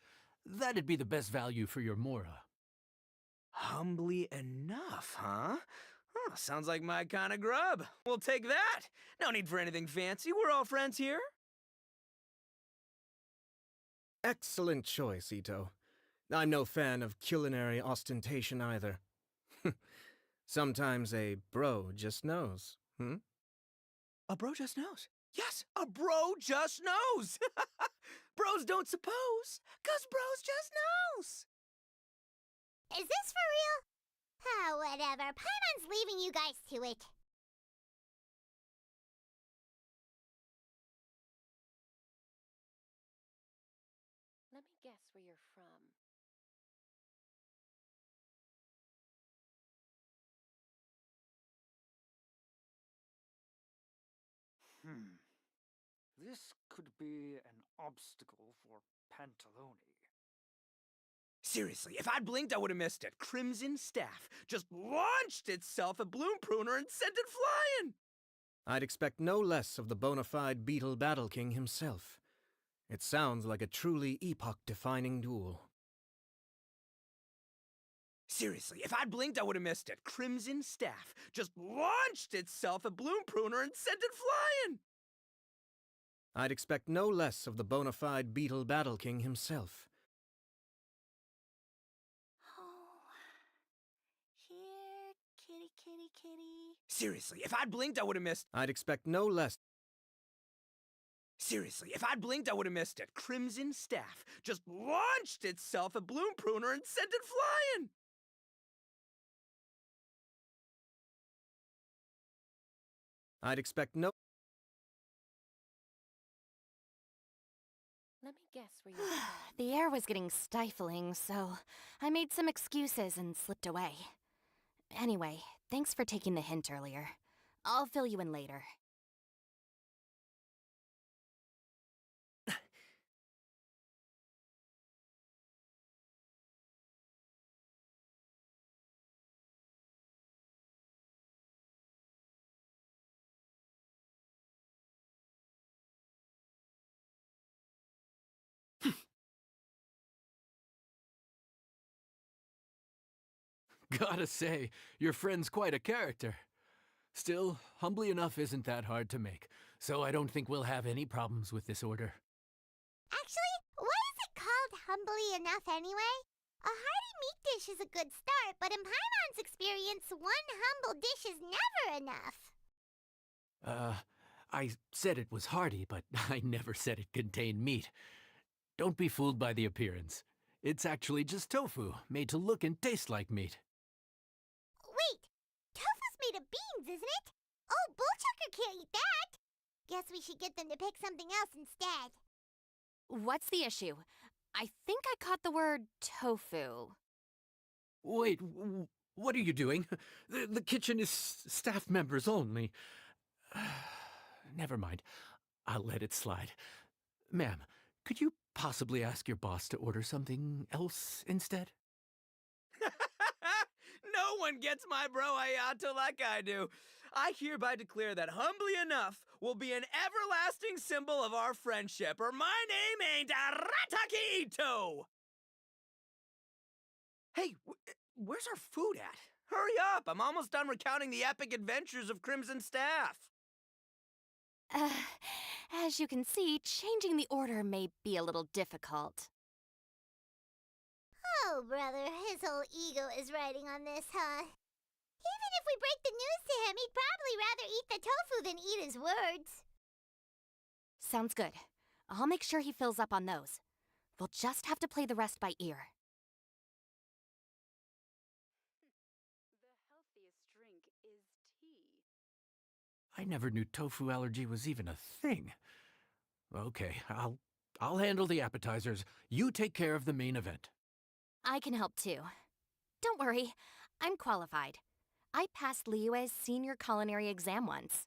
That'd be the best value for your Mora. Humbly enough, huh? Huh, sounds like my kind of grub. We'll take that. No need for anything fancy. We're all friends here. Excellent choice, Ito. I'm no fan of culinary ostentation either. Sometimes a bro just knows, A bro just knows. Yes, a bro just knows. Bros don't suppose, 'cause bros just knows. Is this for real? Oh, whatever. Paimon's leaving you guys to it. Let me guess where you're from. This could be an obstacle for Pantalone. Seriously, if I'd blinked, I would have missed it. Crimson Staff just launched itself at Bloom Pruner and sent it flying! I'd expect no less of the bona fide Beetle Battle King himself. It sounds like a truly epoch-defining duel. Seriously, if I'd blinked, I would have missed it. Crimson Staff just launched itself at Bloom Pruner and sent it flying! I'd expect no less of the bona fide Beetle Battle King himself. Oh, here, kitty, kitty, kitty. Seriously, if I'd blinked, I would have missed. I'd expect no less. Seriously, if I'd blinked, I would have missed it. Crimson Staff just launched itself at Bloom Pruner and sent it flying! I'd expect no. Let me guess where you're from. The air was getting stifling, so I made some excuses and slipped away. Anyway, thanks for taking the hint earlier. I'll fill you in later. Gotta say, your friend's quite a character. Still, humbly enough isn't that hard to make, so I don't think we'll have any problems with this order. Actually, why is it called humbly enough anyway? A hearty meat dish is a good start, but in Paimon's experience, one humble dish is never enough. I said it was hearty, but I never said it contained meat. Don't be fooled by the appearance. It's actually just tofu, made to look and taste like meat. Wait, tofu's made of beans, isn't it? Oh, Bullchucker can't eat that! Guess we should get them to pick something else instead. What's the issue? I think I caught the word tofu. Wait, what are you doing? The kitchen is staff members only. Never mind. I'll let it slide. Ma'am, could you possibly ask your boss to order something else instead? No one gets my bro Ayato like I do. I hereby declare that Humbly Enough will be an everlasting symbol of our friendship, or my name ain't Arataki Ito! Hey, where's our food at? Hurry up! I'm almost done recounting the epic adventures of Crimson Staff. As you can see, changing the order may be a little difficult. Oh, brother, his whole ego is riding on this, huh? Even if we break the news to him, he'd probably rather eat the tofu than eat his words. Sounds good. I'll make sure he fills up on those. We'll just have to play the rest by ear. The healthiest drink is tea. I never knew tofu allergy was even a thing. Okay, I'll handle the appetizers. You take care of the main event. I can help too. Don't worry, I'm qualified. I passed Liyue's senior culinary exam once.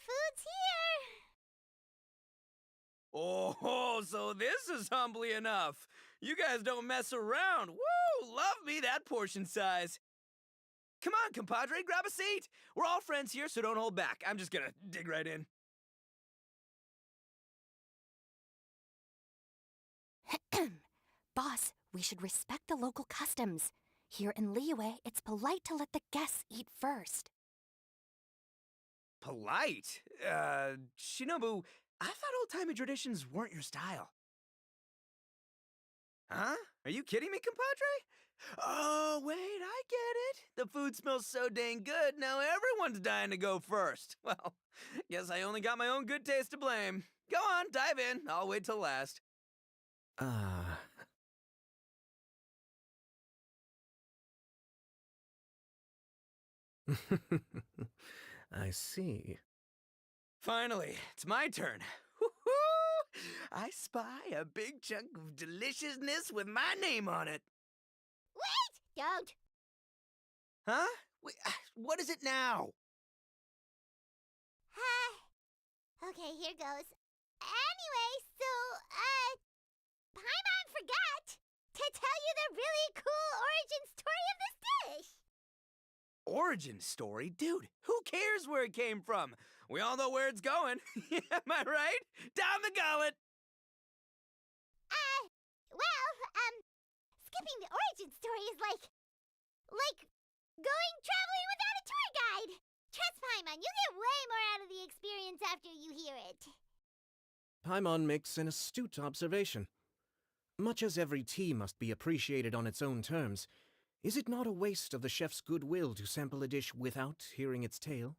food's here. Oh, so this is humbly enough. You guys don't mess around. Woo! Love me that portion size. Come on, compadre, grab a seat. We're all friends here, so don't hold back. I'm just gonna dig right in. Boss, we should respect the local customs. Here in Liyue, it's polite to let the guests eat first. Polite? Shinobu, I thought old-timey traditions weren't your style. Huh? Are you kidding me, compadre? Oh, wait, I get it. The food smells so dang good, now everyone's dying to go first. Well, guess I only got my own good taste to blame. Go on, dive in. I'll wait till last. Ah. I see. Finally, it's my turn. Woo-hoo! I spy a big chunk of deliciousness with my name on it. Wait! Don't. Huh? Wait, what is it now? Okay, here goes. Anyway, so, Paimon forgot to tell you the really cool origin story of this dish. Origin story? Dude, who cares where it came from? We all know where it's going. Am I right? Down the gullet! Skipping the origin story is like going traveling without a tour guide. Trust Paimon, you get way more out of the experience after you hear it. Paimon makes an astute observation. Much as every tea must be appreciated on its own terms, is it not a waste of the chef's goodwill to sample a dish without hearing its tale?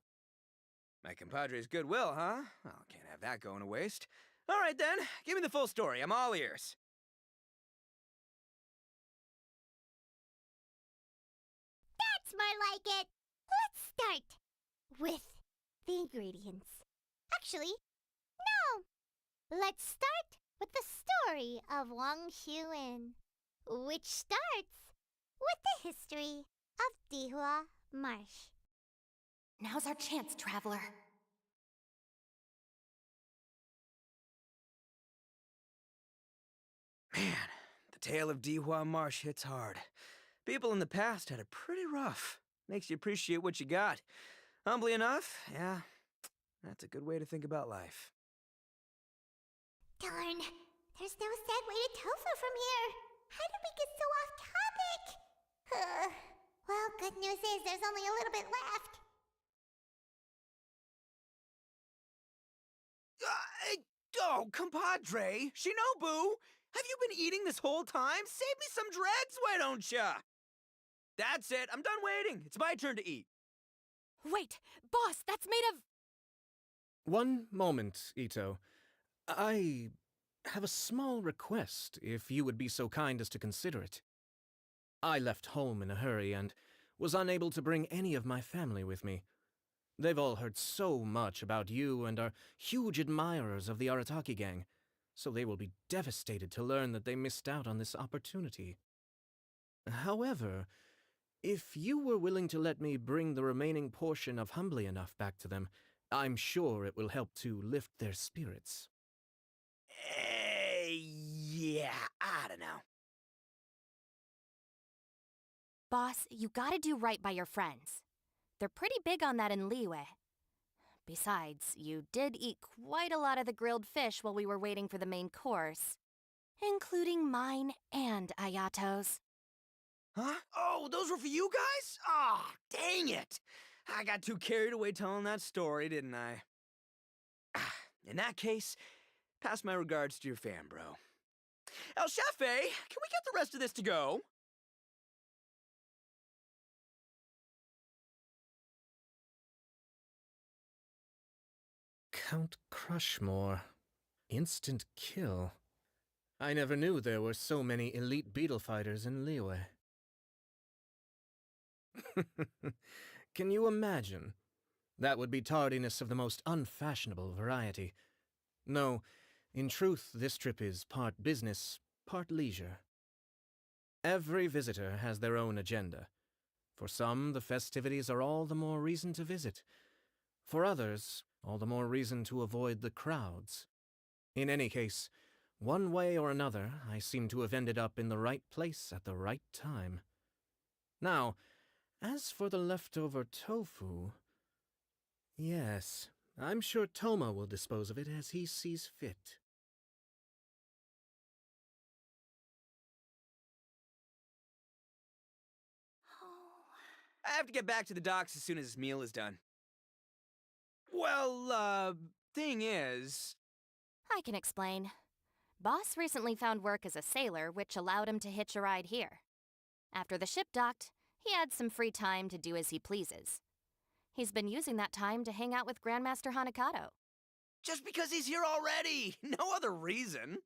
My compadre's goodwill, huh? Well, can't have that going to waste. All right then, give me the full story. I'm all ears. That's more like it. Let's start with the ingredients. Actually, no. Let's start with the story of Wang Xuan, which starts with the history of Dihua Marsh. Now's our chance, traveler. Man, the tale of Dihua Marsh hits hard. People in the past had it pretty rough. Makes you appreciate what you got. Humbly enough, yeah, that's a good way to think about life. Darn, there's no segue to tofu from here. How did we get so off topic? Well, good news is there's only a little bit left. Oh, compadre, Shinobu, have you been eating this whole time? Save me some dregs, why don't ya? That's it, I'm done waiting. It's my turn to eat. Wait, boss, that's made of... One moment, Ito. I have a small request, if you would be so kind as to consider it. I left home in a hurry and was unable to bring any of my family with me. They've all heard so much about you and are huge admirers of the Arataki gang, so they will be devastated to learn that they missed out on this opportunity. However, if you were willing to let me bring the remaining portion of Humbly Enough back to them, I'm sure it will help to lift their spirits. Yeah, I don't know. Boss, you gotta do right by your friends. They're pretty big on that in Liyue. Besides, you did eat quite a lot of the grilled fish while we were waiting for the main course, including mine and Ayato's. Huh? Oh, those were for you guys? Ah, dang it! I got too carried away telling that story, didn't I? In that case, pass my regards to your fan, bro. El Chefe, can we get the rest of this to go? Count Crushmore. Instant kill. I never knew there were so many elite beetle fighters in Liyue. Can you imagine? That would be tardiness of the most unfashionable variety. No, in truth, this trip is part business, part leisure. Every visitor has their own agenda. For some, the festivities are all the more reason to visit. For others, All the more reason to avoid the crowds. In any case, one way or another, I seem to have ended up in the right place at the right time. Now, as for the leftover tofu... Yes, I'm sure Toma will dispose of it as he sees fit. I have to get back to the docks as soon as this meal is done. Well, thing is... I can explain. Boss recently found work as a sailor, which allowed him to hitch a ride here. After the ship docked, he had some free time to do as he pleases. He's been using that time to hang out with Grandmaster Hanakato. Just because he's here already! No other reason!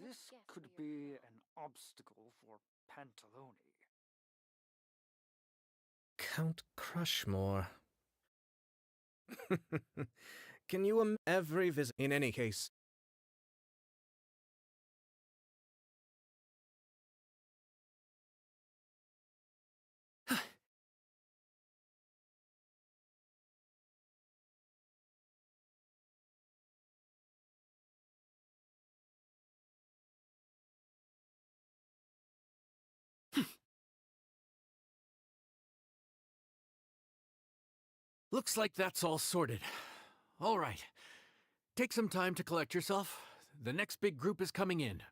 This could be an obstacle for Pantalone. Count Crushmore. Can you every visit? In any case... Looks like that's all sorted. All right. Take some time to collect yourself. The next big group is coming in.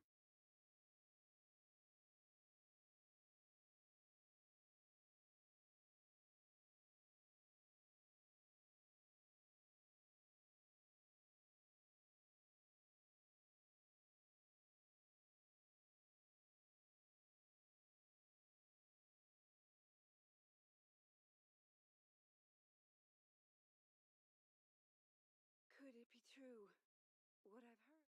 Could it be true? What I've heard?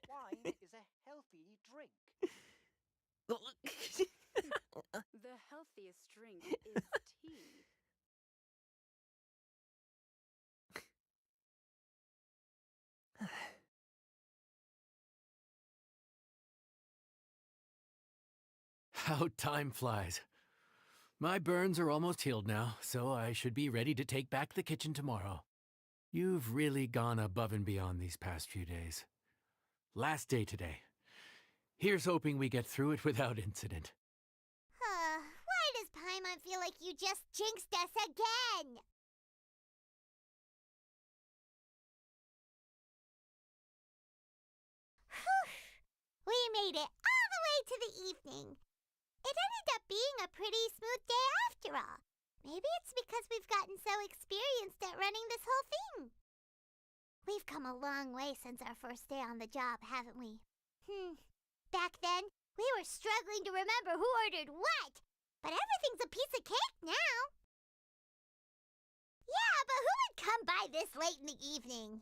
Wine is a healthy drink. The healthiest drink is tea. How time flies. My burns are almost healed now, so I should be ready to take back the kitchen tomorrow. You've really gone above and beyond these past few days. Last day today. Here's hoping we get through it without incident. Why does Paimon feel like you just jinxed us again? Whew. We made it all the way to the evening. It ended up being a pretty smooth day after all. Maybe it's because we've gotten so experienced at running this whole thing. We've come a long way since our first day on the job, haven't we? Back then, we were struggling to remember who ordered what, but everything's a piece of cake now. Yeah, but who would come by this late in the evening?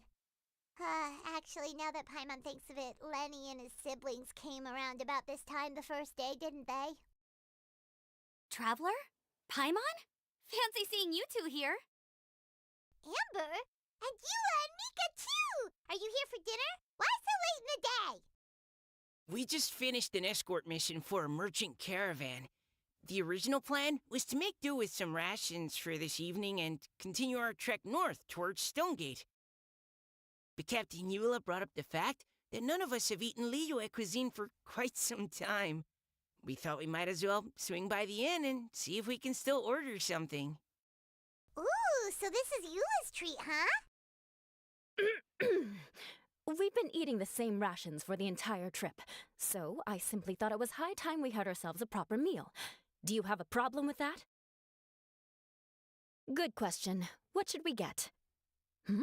Actually, now that Paimon thinks of it, Lenny and his siblings came around about this time the first day, didn't they? Traveler? Paimon? Fancy seeing you two here. Amber? And Eula and Mika too! Are you here for dinner? Why so late in the day? We just finished an escort mission for a merchant caravan. The original plan was to make do with some rations for this evening and continue our trek north towards Stonegate. But Captain Eula brought up the fact that none of us have eaten Liyue cuisine for quite some time. We thought we might as well swing by the inn and see if we can still order something. Ooh, so this is Eula's treat, huh? We've been eating the same rations for the entire trip, so I simply thought it was high time we had ourselves a proper meal. Do you have a problem with that? Good question. What should we get? Hmm?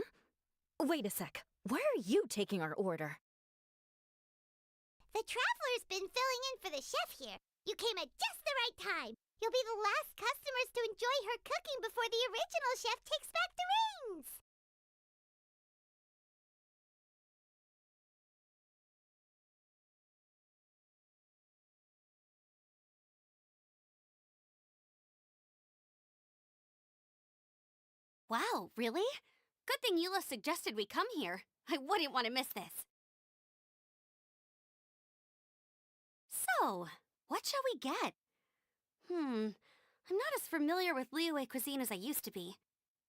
Wait a sec. Why are you taking our order? The Traveler's been filling in for the chef here. You came at just the right time. You'll be the last customers to enjoy her cooking before the original chef takes back the reins. Wow, really? Good thing Eula suggested we come here. I wouldn't want to miss this. So, what shall we get? I'm not as familiar with Liyue cuisine as I used to be.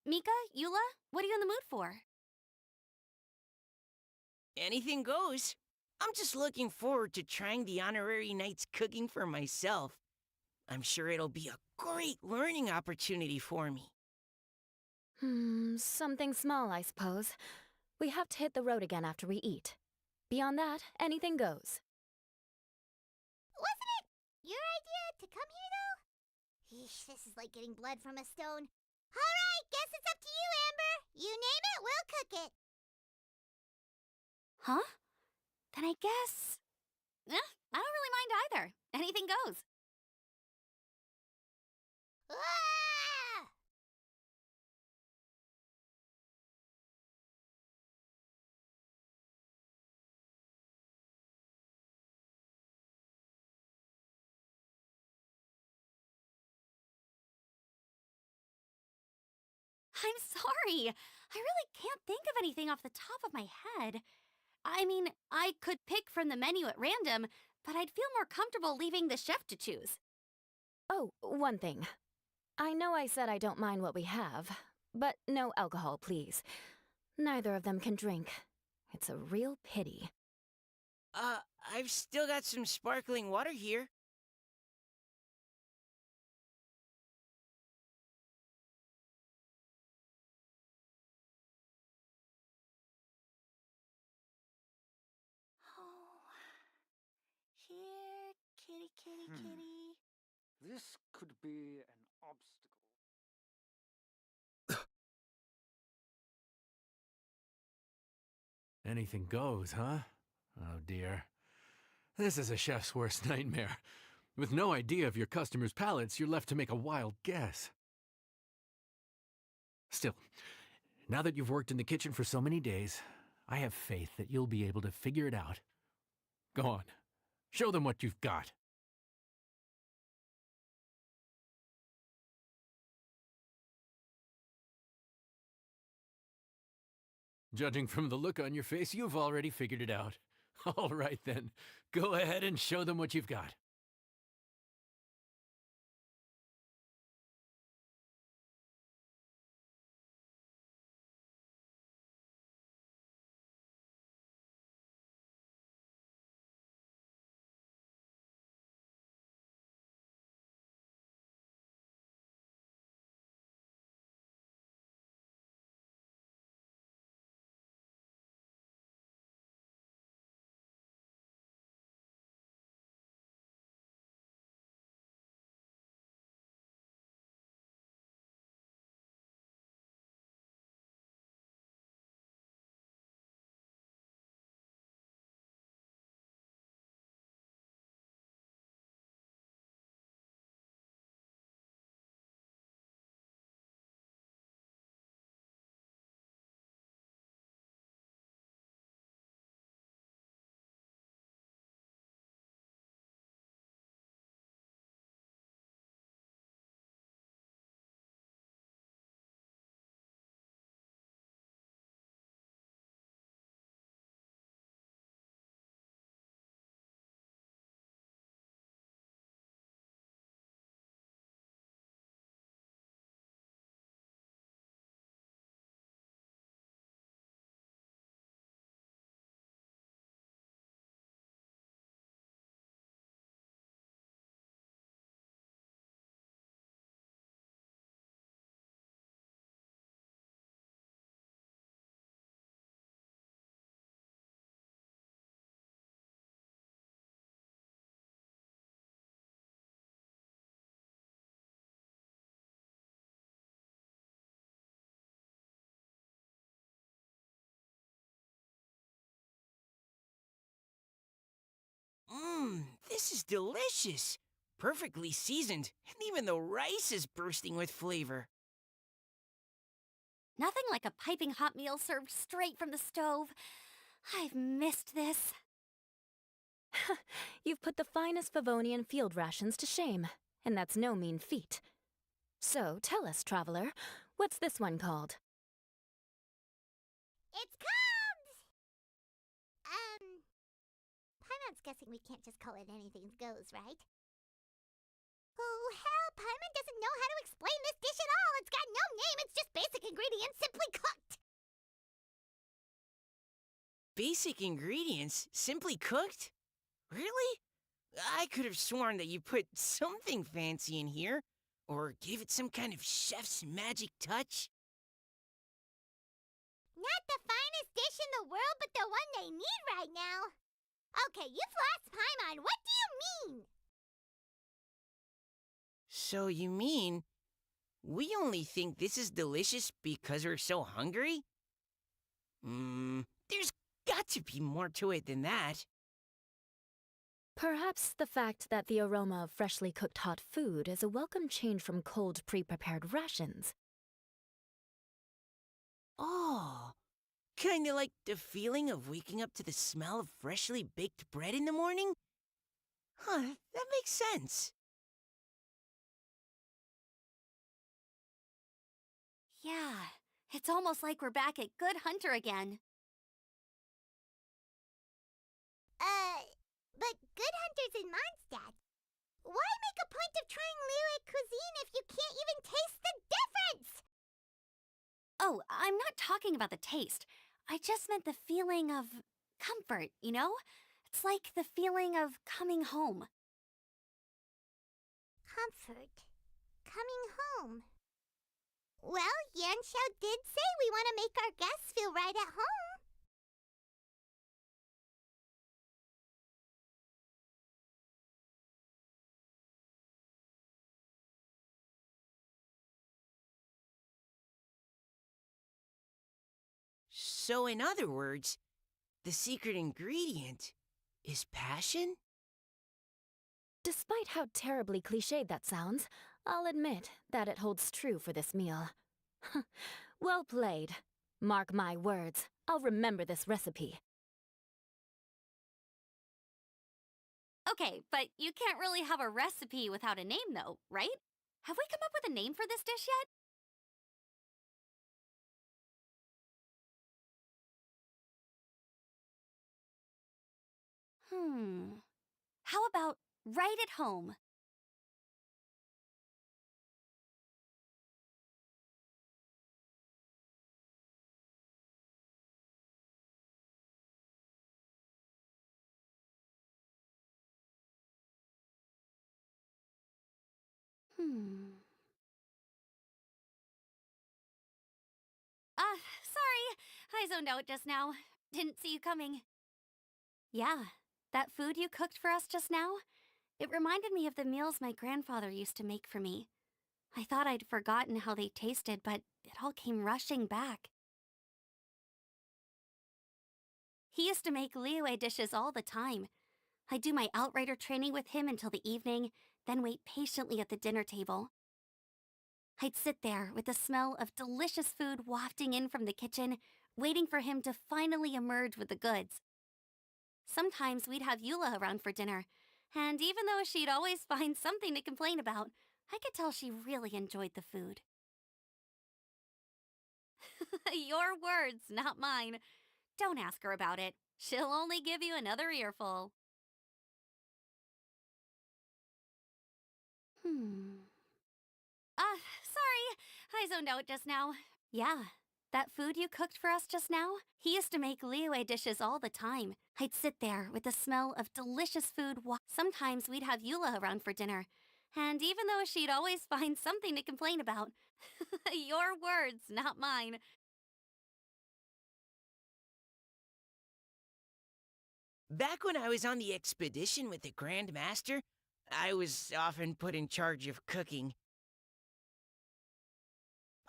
Mika, Eula, what are you in the mood for? Anything goes. I'm just looking forward to trying the honorary knight's cooking for myself. I'm sure it'll be a great learning opportunity for me. Something small, I suppose. We have to hit the road again after we eat. Beyond that, anything goes. Wasn't it your idea to come here, though? Yeesh, this is like getting blood from a stone. All right, guess it's up to you, Amber. You name it, we'll cook it. Huh? Then I guess... I don't really mind either. Anything goes. Ah! I'm sorry. I really can't think of anything off the top of my head. I mean, I could pick from the menu at random, but I'd feel more comfortable leaving the chef to choose. Oh, one thing. I know I said I don't mind what we have, but no alcohol, please. Neither of them can drink. It's a real pity. I've still got some sparkling water here. Oh, here, kitty, kitty, kitty. This could be an obstacle. Anything goes, huh? Oh dear. This is a chef's worst nightmare. With no idea of your customers' palates, you're left to make a wild guess. Still, now that you've worked in the kitchen for so many days, I have faith that you'll be able to figure it out. Go on. Show them what you've got. Judging from the look on your face, you've already figured it out. All right then, go ahead and show them what you've got. This is delicious. Perfectly seasoned, and even the rice is bursting with flavor. Nothing like a piping hot meal served straight from the stove. I've missed this. You've put the finest Favonian field rations to shame, and that's no mean feat. So, tell us, traveler, what's this one called? It's called... Paimon's guessing we can't just call it anything goes, right? Oh, hell, Paimon doesn't know how to explain this dish at all. It's got no name, it's just basic ingredients simply cooked. Basic ingredients? Simply cooked? Really? I could have sworn that you put something fancy in here, or gave it some kind of chef's magic touch. Not the finest dish in the world, but the one they need right now. Okay, you've lost Paimon. What do you mean? So you mean we only think this is delicious because we're so hungry? There's got to be more to it than that. Perhaps the fact that the aroma of freshly cooked hot food is a welcome change from cold, pre-prepared rations. Oh, kinda like the feeling of waking up to the smell of freshly baked bread in the morning? Huh, that makes sense. Yeah, it's almost like we're back at Good Hunter again. But Good Hunter's in Mondstadt. Why make a point of trying Liyue cuisine if you can't even taste the difference? Oh, I'm not talking about the taste. I just meant the feeling of comfort, you know? It's like the feeling of coming home. Comfort. Coming home. Well, Yanxiao did say we want to make our guests feel right at home. So in other words, the secret ingredient is passion? Despite how terribly cliched that sounds, I'll admit that it holds true for this meal. Well played. Mark my words, I'll remember this recipe. Okay, but you can't really have a recipe without a name though, right? Have we come up with a name for this dish yet? How about right at home? Sorry. I zoned out just now. Didn't see you coming. Yeah, that food you cooked for us just now? It reminded me of the meals my grandfather used to make for me. I thought I'd forgotten how they tasted, but it all came rushing back. He used to make Liyue dishes all the time. I'd do my outrider training with him until the evening, then wait patiently at the dinner table. I'd sit there with the smell of delicious food wafting in from the kitchen, waiting for him to finally emerge with the goods. Sometimes we'd have Eula around for dinner, and even though she'd always find something to complain about, I could tell she really enjoyed the food. Your words, not mine. Don't ask her about it. She'll only give you another earful. Sorry. I zoned out just now. Yeah, that food you cooked for us just now? He used to make Liyue dishes all the time. I'd sit there with the smell of delicious food. Sometimes we'd have Eula around for dinner. And even though she'd always find something to complain about, your words, not mine. Back when I was on the expedition with the Grand Master, I was often put in charge of cooking.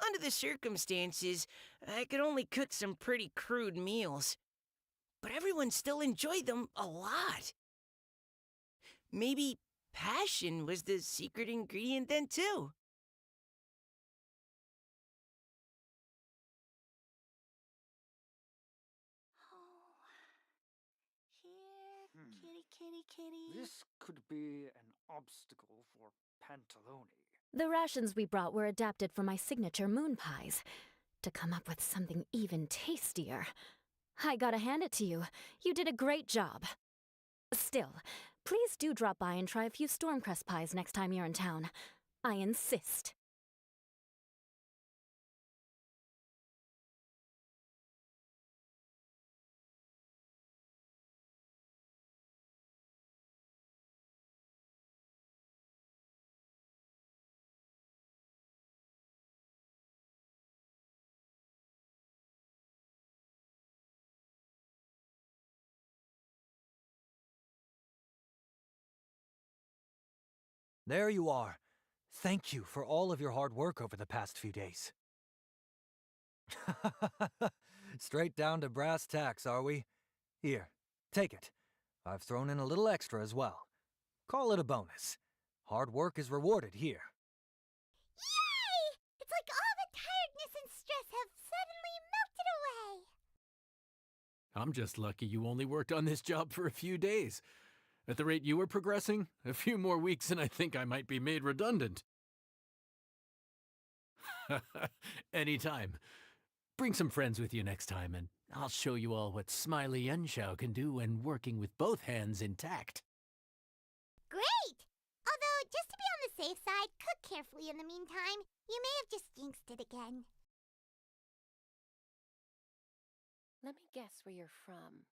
Under the circumstances, I could only cook some pretty crude meals. But everyone still enjoyed them a lot. maybe passion was the secret ingredient then, too. Here, kitty. This could be an obstacle for Pantalone. The rations we brought were adapted for my signature moon pies. To come up with something even tastier. I gotta hand it to you. You did a great job. Still, please do drop by and try a few Stormcrest pies next time you're in town. I insist. There you are. Thank you for all of your hard work over the past few days. Straight down to brass tacks, are we? Here, take it. I've thrown in a little extra as well. Call it a bonus. Hard work is rewarded here. Yay! It's like all the tiredness and stress have suddenly melted away. I'm just lucky you only worked on this job for a few days. At the rate you were progressing, a few more weeks and I think I might be made redundant. Anytime. Bring some friends with you next time, and I'll show you all what Smiley Yenshao can do when working with both hands intact. Great! Although, just to be on the safe side, cook carefully in the meantime. You may have just jinxed it again. Let me guess where you're from.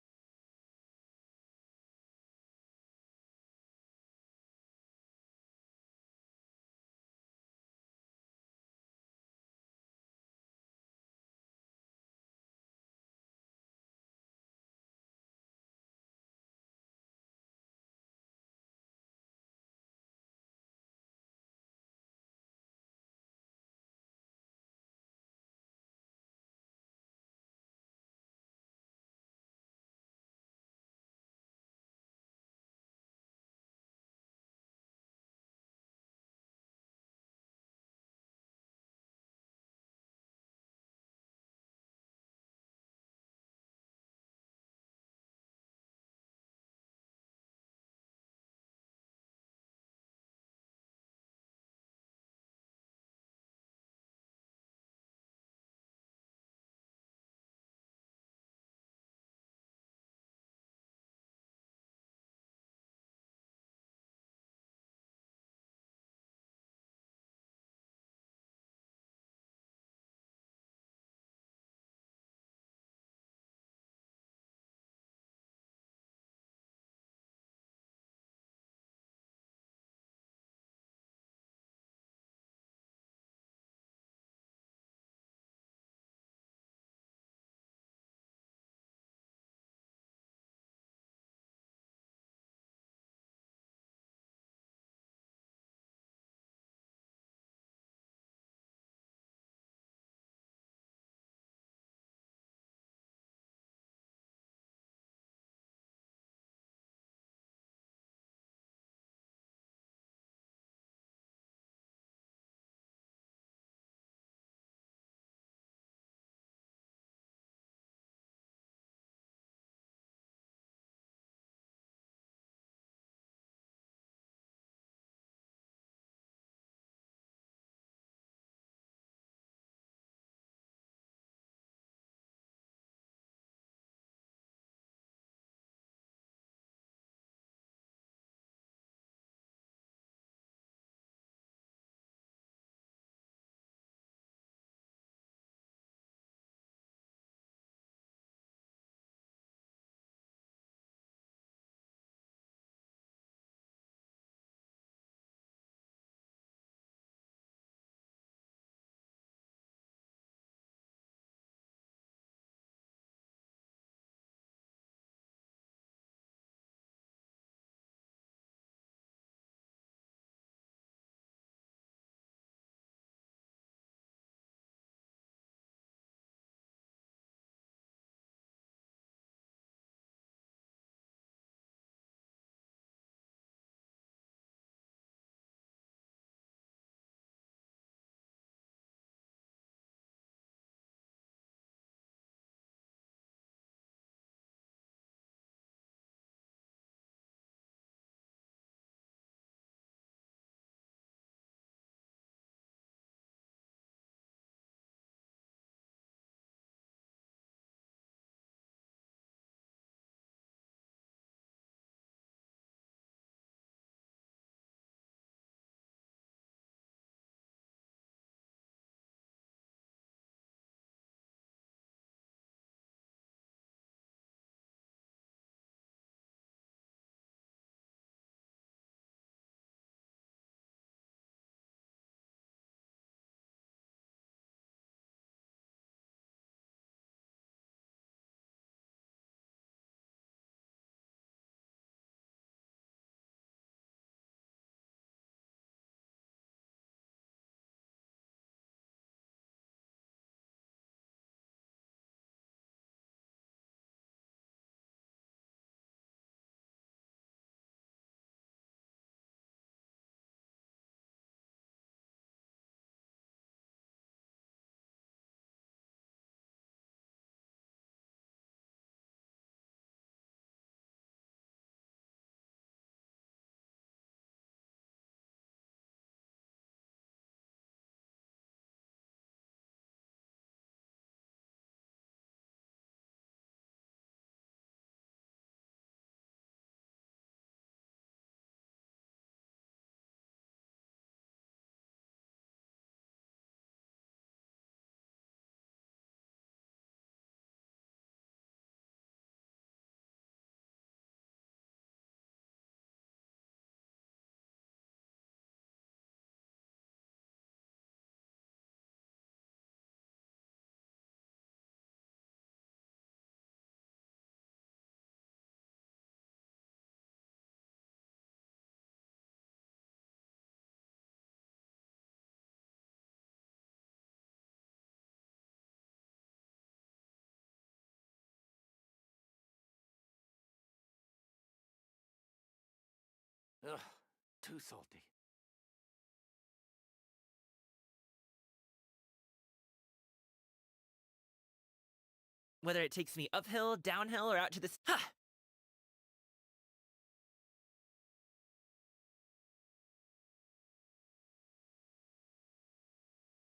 Ugh, too salty. Whether it takes me uphill, downhill, or out to the... Ha!